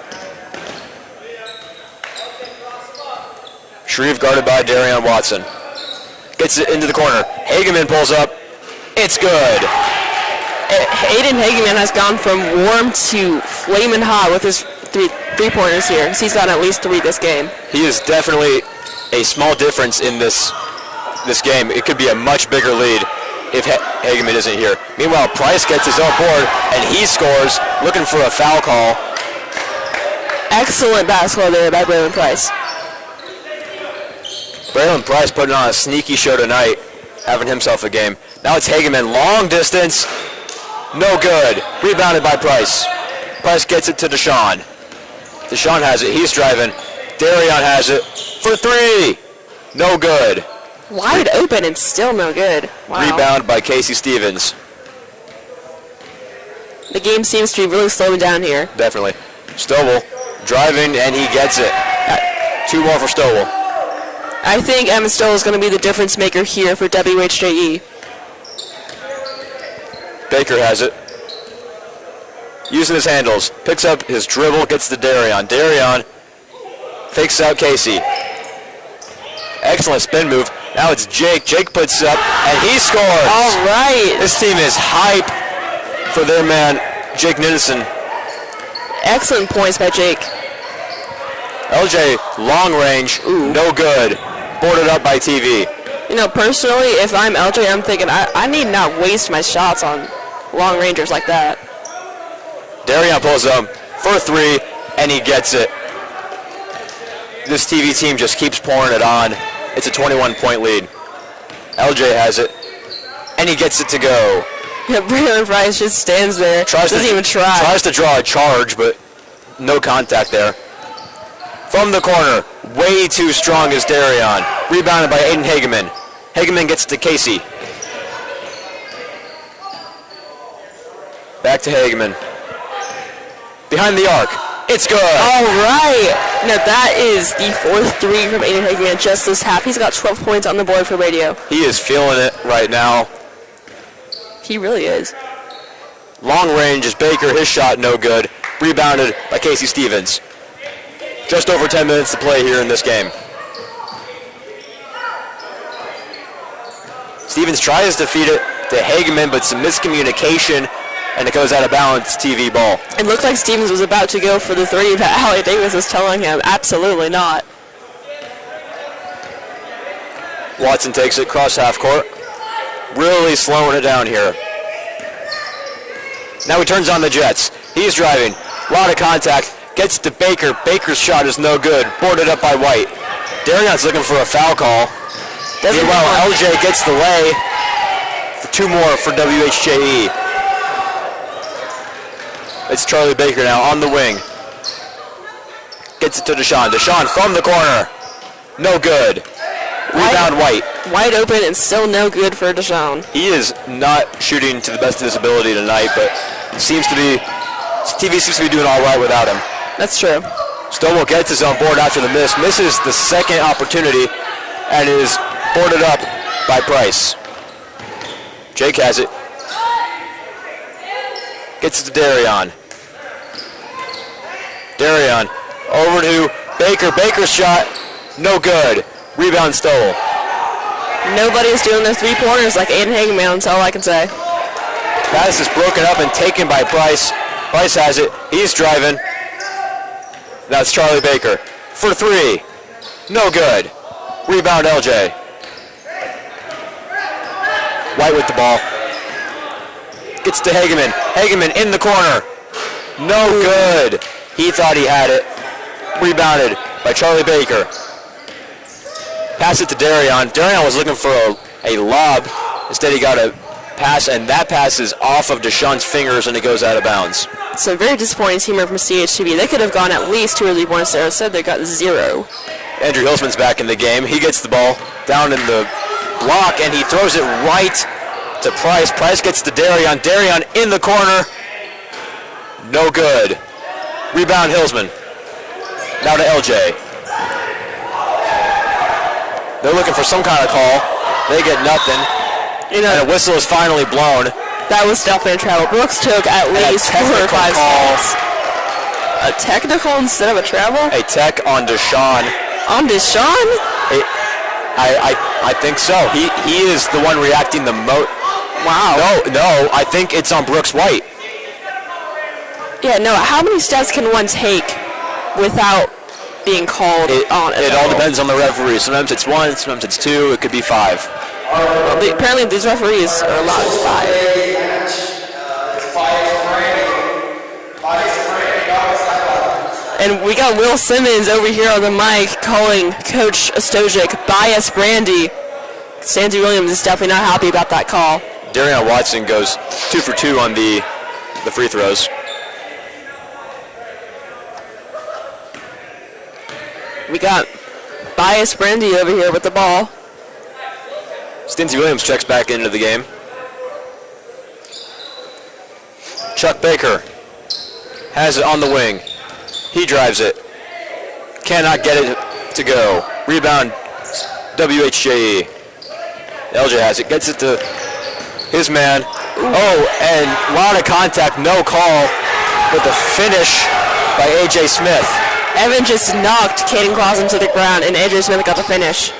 Shreve guarded by Darion Watson. Gets it into the corner. Hageman pulls up. It's good. Aiden Hageman has gone from warm to flaming hot with his three-pointers here. He's gotten at least 3 this game. He is definitely a small difference in this game. It could be a much bigger lead if Hageman isn't here. Meanwhile, Price gets his own board, and he scores, looking for a foul call. Excellent basketball there by Braylon Price. Braylon Price putting on a sneaky show tonight, having himself a game. Now it's Hageman, long distance, no good. Rebounded by Price. Price gets it to Deshaun. Deshaun has it, he's driving. Darion has it for 3, no good. Wide open and still no good. Wow. Rebound by Casey Stevens. The game seems to be really slowing down here. Definitely. Stowell driving, and he gets it. 2 more for Stowell. I think Evan Stowell is going to be the difference maker here for WHJE. Baker has it. Using his handles. Picks up his dribble, gets to Darion. Darion fakes out Casey. Excellent spin move. Now it's Jake. Jake puts up, and he scores. All right. This team is hype for their man, Jake Nidison. Excellent points by Jake. LJ, long range, no good. Boarded up by TV. You know, personally, if I'm LJ, I'm thinking I need not waste my shots on long rangers like that. Darian pulls up for 3, and he gets it. This TV team just keeps pouring it on. It's a 21-point lead. LJ has it, and he gets it to go. Yeah, Braylon Price just stands there, doesn't even try. Tries to draw a charge, but no contact there. From the corner, way too strong is Darian. Rebounded by Aiden Hageman. Hageman gets to Casey. Back to Hageman. Behind the arc. It's good. All right. Now that is the 4th 3 from Aiden Hageman just this half. He's got 12 points on the board for radio. He is feeling it right now. He really is. Long range is Baker. His shot no good. Rebounded by Casey Stevens. Just over 10 minutes to play here in this game. Stevens tries to feed it to Hageman, but some miscommunication, and it goes out of bounds. TV ball. It looked like Stevens was about to go for the 3, but Allie Davis was telling him absolutely not. Watson takes it cross half court. Really slowing it down here. Now he turns on the Jets. He's driving. A lot of contact. Gets to Baker. Baker's shot is no good. Boarded up by White. Darion's looking for a foul call. Meanwhile, LJ gets the lay for 2 more for WHJE. It's Charlie Baker now on the wing. Gets it to Deshaun. Deshaun from the corner. No good. Rebound White. Wide open and still no good for Deshaun. He is not shooting to the best of his ability tonight, but TV seems to be doing all right without him. That's true. Stonewall gets his on board after the miss. Misses the second opportunity and is boarded up by Price. Jake has it. Gets it to Darion. Darion over to Baker. Baker's shot, no good. Rebound Stowell. Nobody's doing their 3-pointers like Aiden Hageman, that's all I can say. Pass is broken up and taken by Price. Price has it. He's driving. Now it's Charlie Baker for 3. No good. Rebound LJ. White with the ball. Gets to Hageman. Hageman in the corner. No good. He thought he had it. Rebounded by Charlie Baker. Pass it to Darion. Darion was looking for a lob. Instead he got a pass, and that pass is off of Deshaun's fingers, and it goes out of bounds. So very disappointing teamwork from CHTV. They could have gone at least 2 or 3 points there. Instead they got 0. Andrew Hilsman's back in the game. He gets the ball down in the block, and he throws it right to Price. Price gets to Darion. Darion in the corner. No good. Rebound Hilsman. Now to LJ. They're looking for some kind of call. They get nothing. And a whistle is finally blown. That was definitely a travel. Brooks took at least 4 or 5 steps. A technical instead of a travel? A tech on Deshaun. On Deshaun? I think so. He is the one reacting the most. Wow. No, I think it's on Brooks White. Yeah, no, how many steps can one take without being called on? It all depends on the referee. Sometimes it's 1, sometimes it's 2, it could be 5. Well, apparently these referees are allowed 5. And we got Will Simmons over here on the mic calling Coach Stojic bias brandy. Sandy Williams is definitely not happy about that call. Darion Watson goes 2 for 2 on the free throws. We got bias brandy over here with the ball. Stinzy Williams checks back into the game. Chuck Baker has it on the wing. He drives it. Cannot get it to go. Rebound WHJE. LJ has it. Gets it to his man. Oh, and a lot of contact. No call. With the finish by AJ Smith. Evan just knocked Caden Clausen to the ground, and AJ Smith got the finish.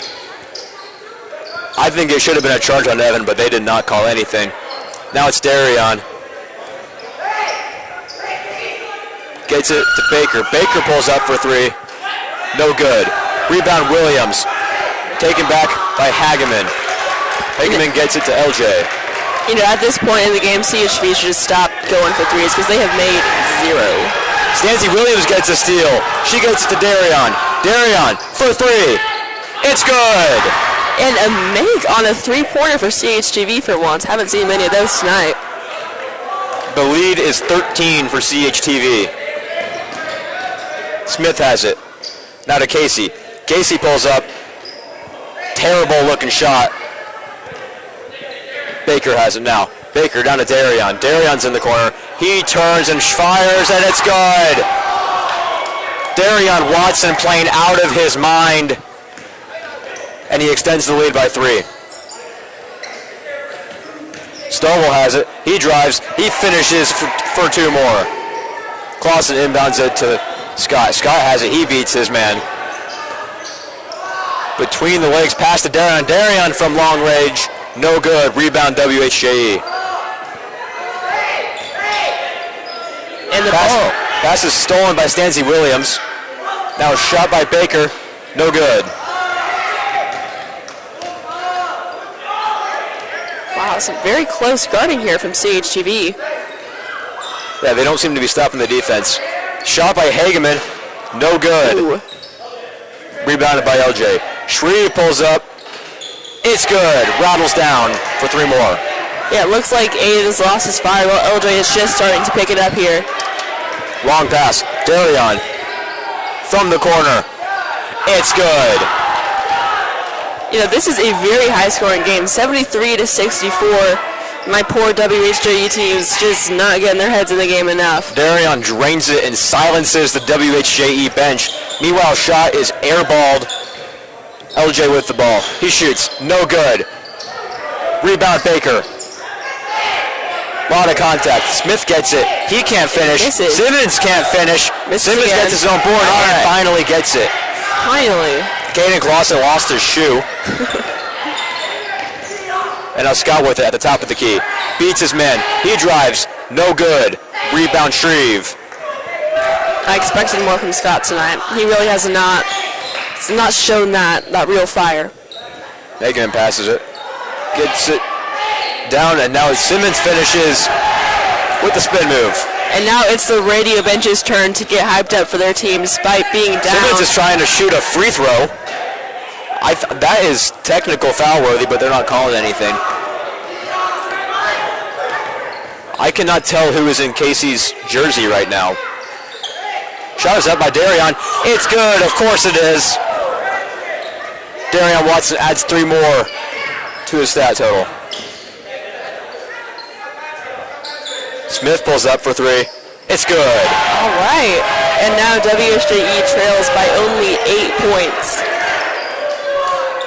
I think it should have been a charge on Evan, but they did not call anything. Now it's Darion. Gets it to Baker. Baker pulls up for three. No good. Rebound Williams. Taken back by Hageman. Hageman gets it to LJ. You know, at this point in the game, CHV should just stop going for threes because they have made 0. Stancy Williams gets a steal. She gets it to Darion. Darion for three. It's good. And a make on a three-pointer for CHTV for once. Haven't seen many of those tonight. The lead is 13 for CHTV. Smith has it. Now to Casey. Casey pulls up. Terrible looking shot. Baker has it now. Baker down to Darion. Darion's in the corner. He turns and fires, and it's good. Darion Watson playing out of his mind. And he extends the lead by 3. Stovall has it. He drives. He finishes for 2 more. Clausen inbounds it to Scott. Scott has it. He beats his man. Between the legs, pass to Darion. Darion from long range. No good. Rebound WHJE. And the pass is stolen by Stancy Williams. Now shot by Baker. No good. Wow, some very close guarding here from CHTV. Yeah, they don't seem to be stopping the defense. Shot by Hageman. No good. Ooh. Rebounded by LJ. Shreve pulls up. It's good. Rattles down for 3 more. Yeah, it looks like Aiden has lost his fire while LJ is just starting to pick it up here. Long pass. Darion from the corner. It's good. You know, this is a very high-scoring game, 73-64. My poor WHJE team's just not getting their heads in the game enough. Darion drains it and silences the WHJE bench. Meanwhile, shot is airballed. LJ with the ball. He shoots. No good. Rebound Baker. Lot of contact. Smith gets it. He can't finish. Simmons can't finish. Simmons gets his own board and finally gets it. Finally. Caden Clausen lost his shoe. And now Scott with it at the top of the key. Beats his man. He drives. No good. Rebound Shreve. I expected more from Scott tonight. He really has not shown that real fire. Hageman passes it. Gets it down, and now Simmons finishes with the spin move. And now it's the radio bench's turn to get hyped up for their team despite being down. Simmons is trying to shoot a free throw. That is technical foul worthy, but they're not calling anything. I cannot tell who is in Casey's jersey right now. Shot is up by Darion. It's good, of course it is. Darion Watson adds 3 more to his stat total. Smith pulls up for 3. It's good. All right. And now WHJE trails by only 8 points.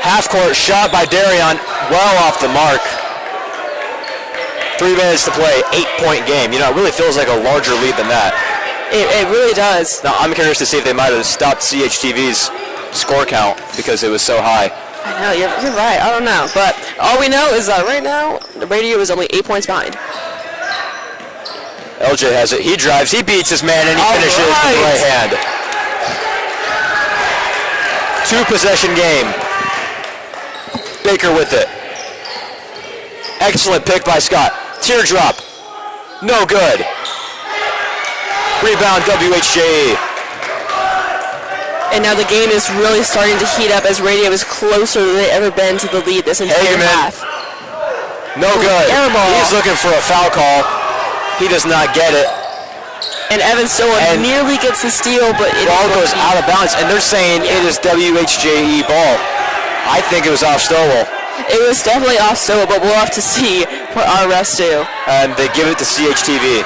Half-court shot by Darion, well off the mark. 3 minutes to play, 8-point game. You know, it really feels like a larger lead than that. It really does. Now, I'm curious to see if they might have stopped CHTV's score count because it was so high. I know, you're right. I don't know. But all we know is that right now, the radio is only 8 points behind. LJ has it. He drives. He beats his man, and he finishes with the right hand. 2-possession game. Baker with it. Excellent pick by Scott. Teardrop. No good. Rebound WHJE. And now the game is really starting to heat up as radio is closer than they've ever been to the lead this entire half. No good. He's looking for a foul call. He does not get it. And Evan Stoll nearly gets the steal, but the ball goes out of bounds, and they're saying it is WHJE ball. I think it was off Stowell. It was definitely off Stowell, but we'll have to see what our refs do. And they give it to CHTV.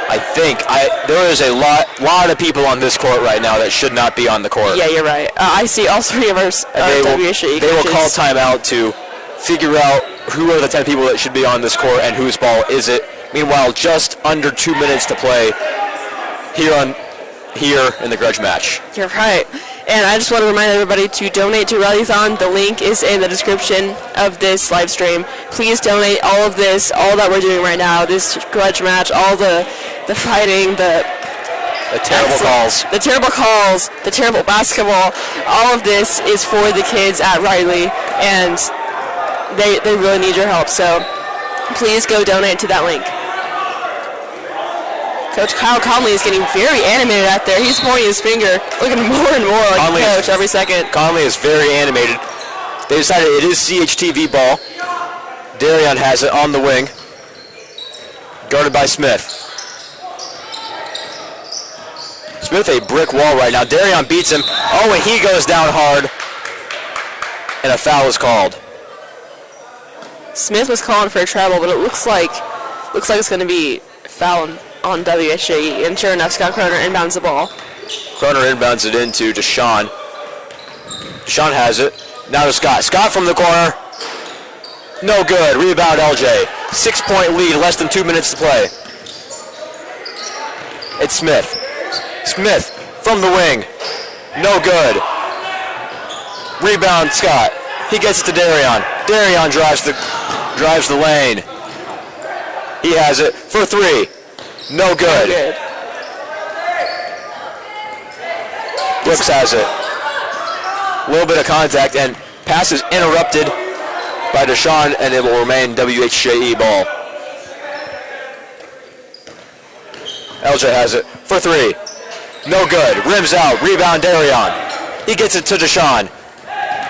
I think there is a lot of people on this court right now that should not be on the court. Yeah, you're right. I see all 3 of our WHJE They will call timeout to figure out who are the 10 people that should be on this court and whose ball is it. Meanwhile, just under 2 minutes to play here in the grudge match. You're right. And I just want to remind everybody to donate to Rileython. The link is in the description of this live stream. Please donate all of this, all that we're doing right now, this grudge match, all the fighting, the terrible calls. The terrible calls, the terrible basketball. All of this is for the kids at Riley, and they really need your help. So please go donate to that link. Coach Kyle Conley is getting very animated out there. He's pointing his finger, looking more and more like a coach every second. Conley is very animated. They decided it is CHTV ball. Darion has it on the wing. Guarded by Smith. Smith a brick wall right now. Darion beats him. Oh, and he goes down hard. And a foul is called. Smith was calling for a travel, but it looks like it's going to be foul on WHJE, and sure enough, Scott Croner inbounds the ball. Croner inbounds it into Deshaun. Deshaun has it. Now to Scott. Scott from the corner. No good. Rebound LJ. 6-point lead, less than 2 minutes to play. It's Smith. Smith from the wing. No good. Rebound Scott. He gets it to Darion. Darion drives the lane. He has it for three. No good. Brooks has it. A little bit of contact, and pass is interrupted by Deshaun, and it will remain WHJE ball. LJ has it for three. No good. Rims out. Rebound Darion. He gets it to Deshaun.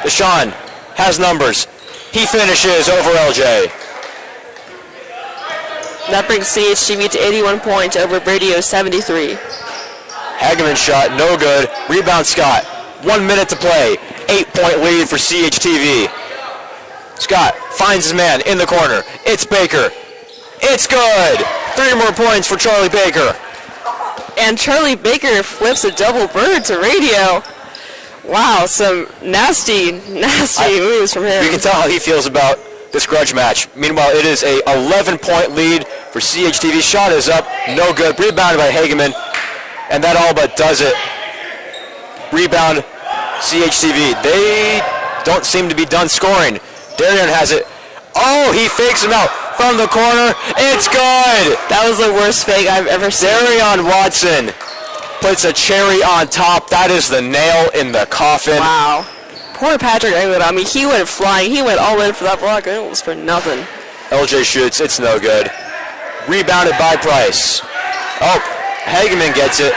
Deshaun has numbers. He finishes over LJ. That brings CHTV to 81 points over Radio 73. Hageman shot, no good. Rebound Scott. 1 minute to play. 8-point lead for CHTV. Scott finds his man in the corner. It's Baker. It's good. 3 more points for Charlie Baker. And Charlie Baker flips a double bird to Radio. Wow, some nasty moves from him. You can tell how he feels about this grudge match. Meanwhile, it is a 11-point lead for CHTV. Shot is up, no good. Rebounded by Hageman, and that all but does it. Rebound CHTV. They don't seem to be done scoring. Darion has it. Oh, he fakes him out from the corner. It's good. That was the worst fake I've ever seen. Darion Watson puts a cherry on top. That is the nail in the coffin. Wow. Poor Patrick England. I mean, he went flying. He went all in for that block, and it was for nothing. LJ shoots. It's no good. Rebounded by Price. Oh, Hageman gets it,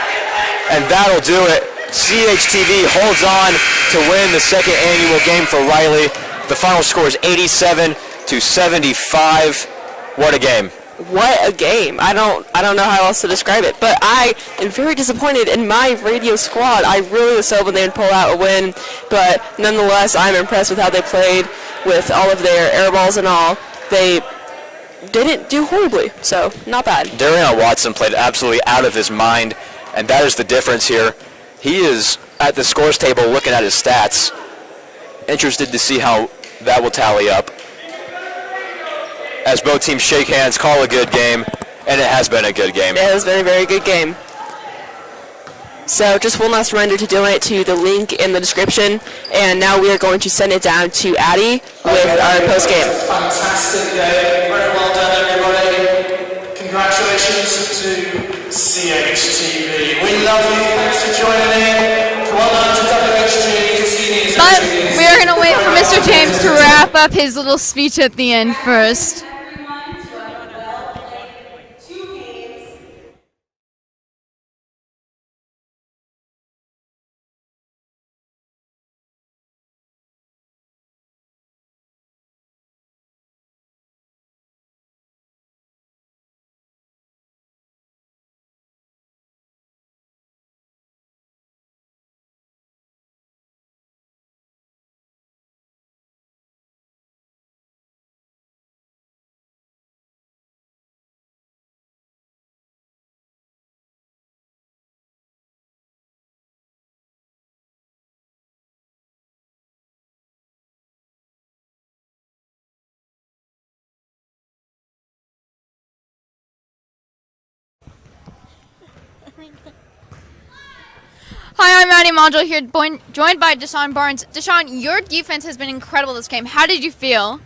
and that'll do it. CHTV holds on to win the second annual game for Riley. The final score is 87-75. What a game. What a game. I don't know how else to describe it, but I am very disappointed in my Radio squad. I really was hoping they would pull out a win, but nonetheless, I'm impressed with how they played with all of their air balls and all. They didn't do horribly, so not bad. Darion Watson played absolutely out of his mind, and that is the difference here. He is at the scores table looking at his stats. Interested to see how that will tally up. As both teams shake hands, call a good game, and it has been a good game. It has been a very good game. So just one last reminder to donate to the link in the description, and now we are going to send it down to Addie with our post game. Fantastic game. Very well done, everybody. Congratulations to CHTV. We love you. Thanks for joining in. Well done to WHJE Juniors. But we are going to wait for Mr. James to wrap up his little speech at the end first. Hi, I'm Maddie Mondrel here, joined by Deshaun Barnes. Deshaun, your defense has been incredible this game. How did you feel?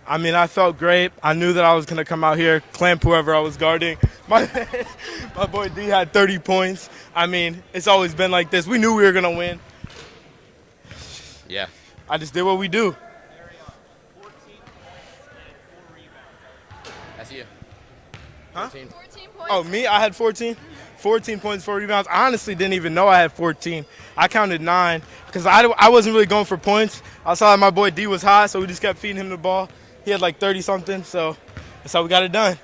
I mean, I felt great. I knew that I was going to come out here, clamp whoever I was guarding. My boy D had 30 points. I mean, it's always been like this. We knew we were going to win. Yeah. I just did what we do. That's you. Huh? 14 points. Oh, me? I had 14? 14 points, 4 rebounds. I honestly didn't even know I had 14. I counted 9 because I wasn't really going for points. I saw that my boy D was hot, so we just kept feeding him the ball. He had like 30-something, so that's how we got it done.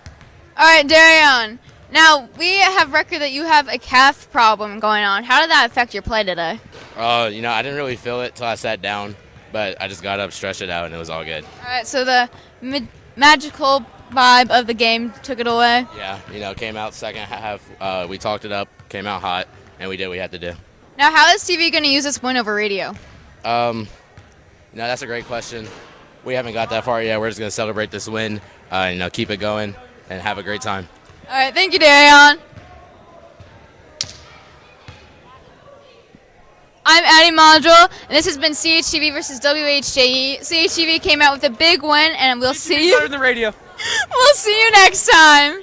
All right, Darion. Now, we have record that you have a calf problem going on. How did that affect your play today? I didn't really feel it till I sat down, but I just got up, stretched it out, and it was all good. All right, so the magical vibe of the game took it away? Yeah, came out second half. We talked it up, came out hot, and we did what we had to do. Now, how is TV going to use this win over radio? That's a great question. We haven't got that far yet. We're just going to celebrate this win, keep it going, and have a great time. All right, thank you, Darion. I'm Addie Mondrel, and this has been CHTV versus WHJE. CHTV came out with a big win, and we'll see you. Better than radio. We'll see you next time.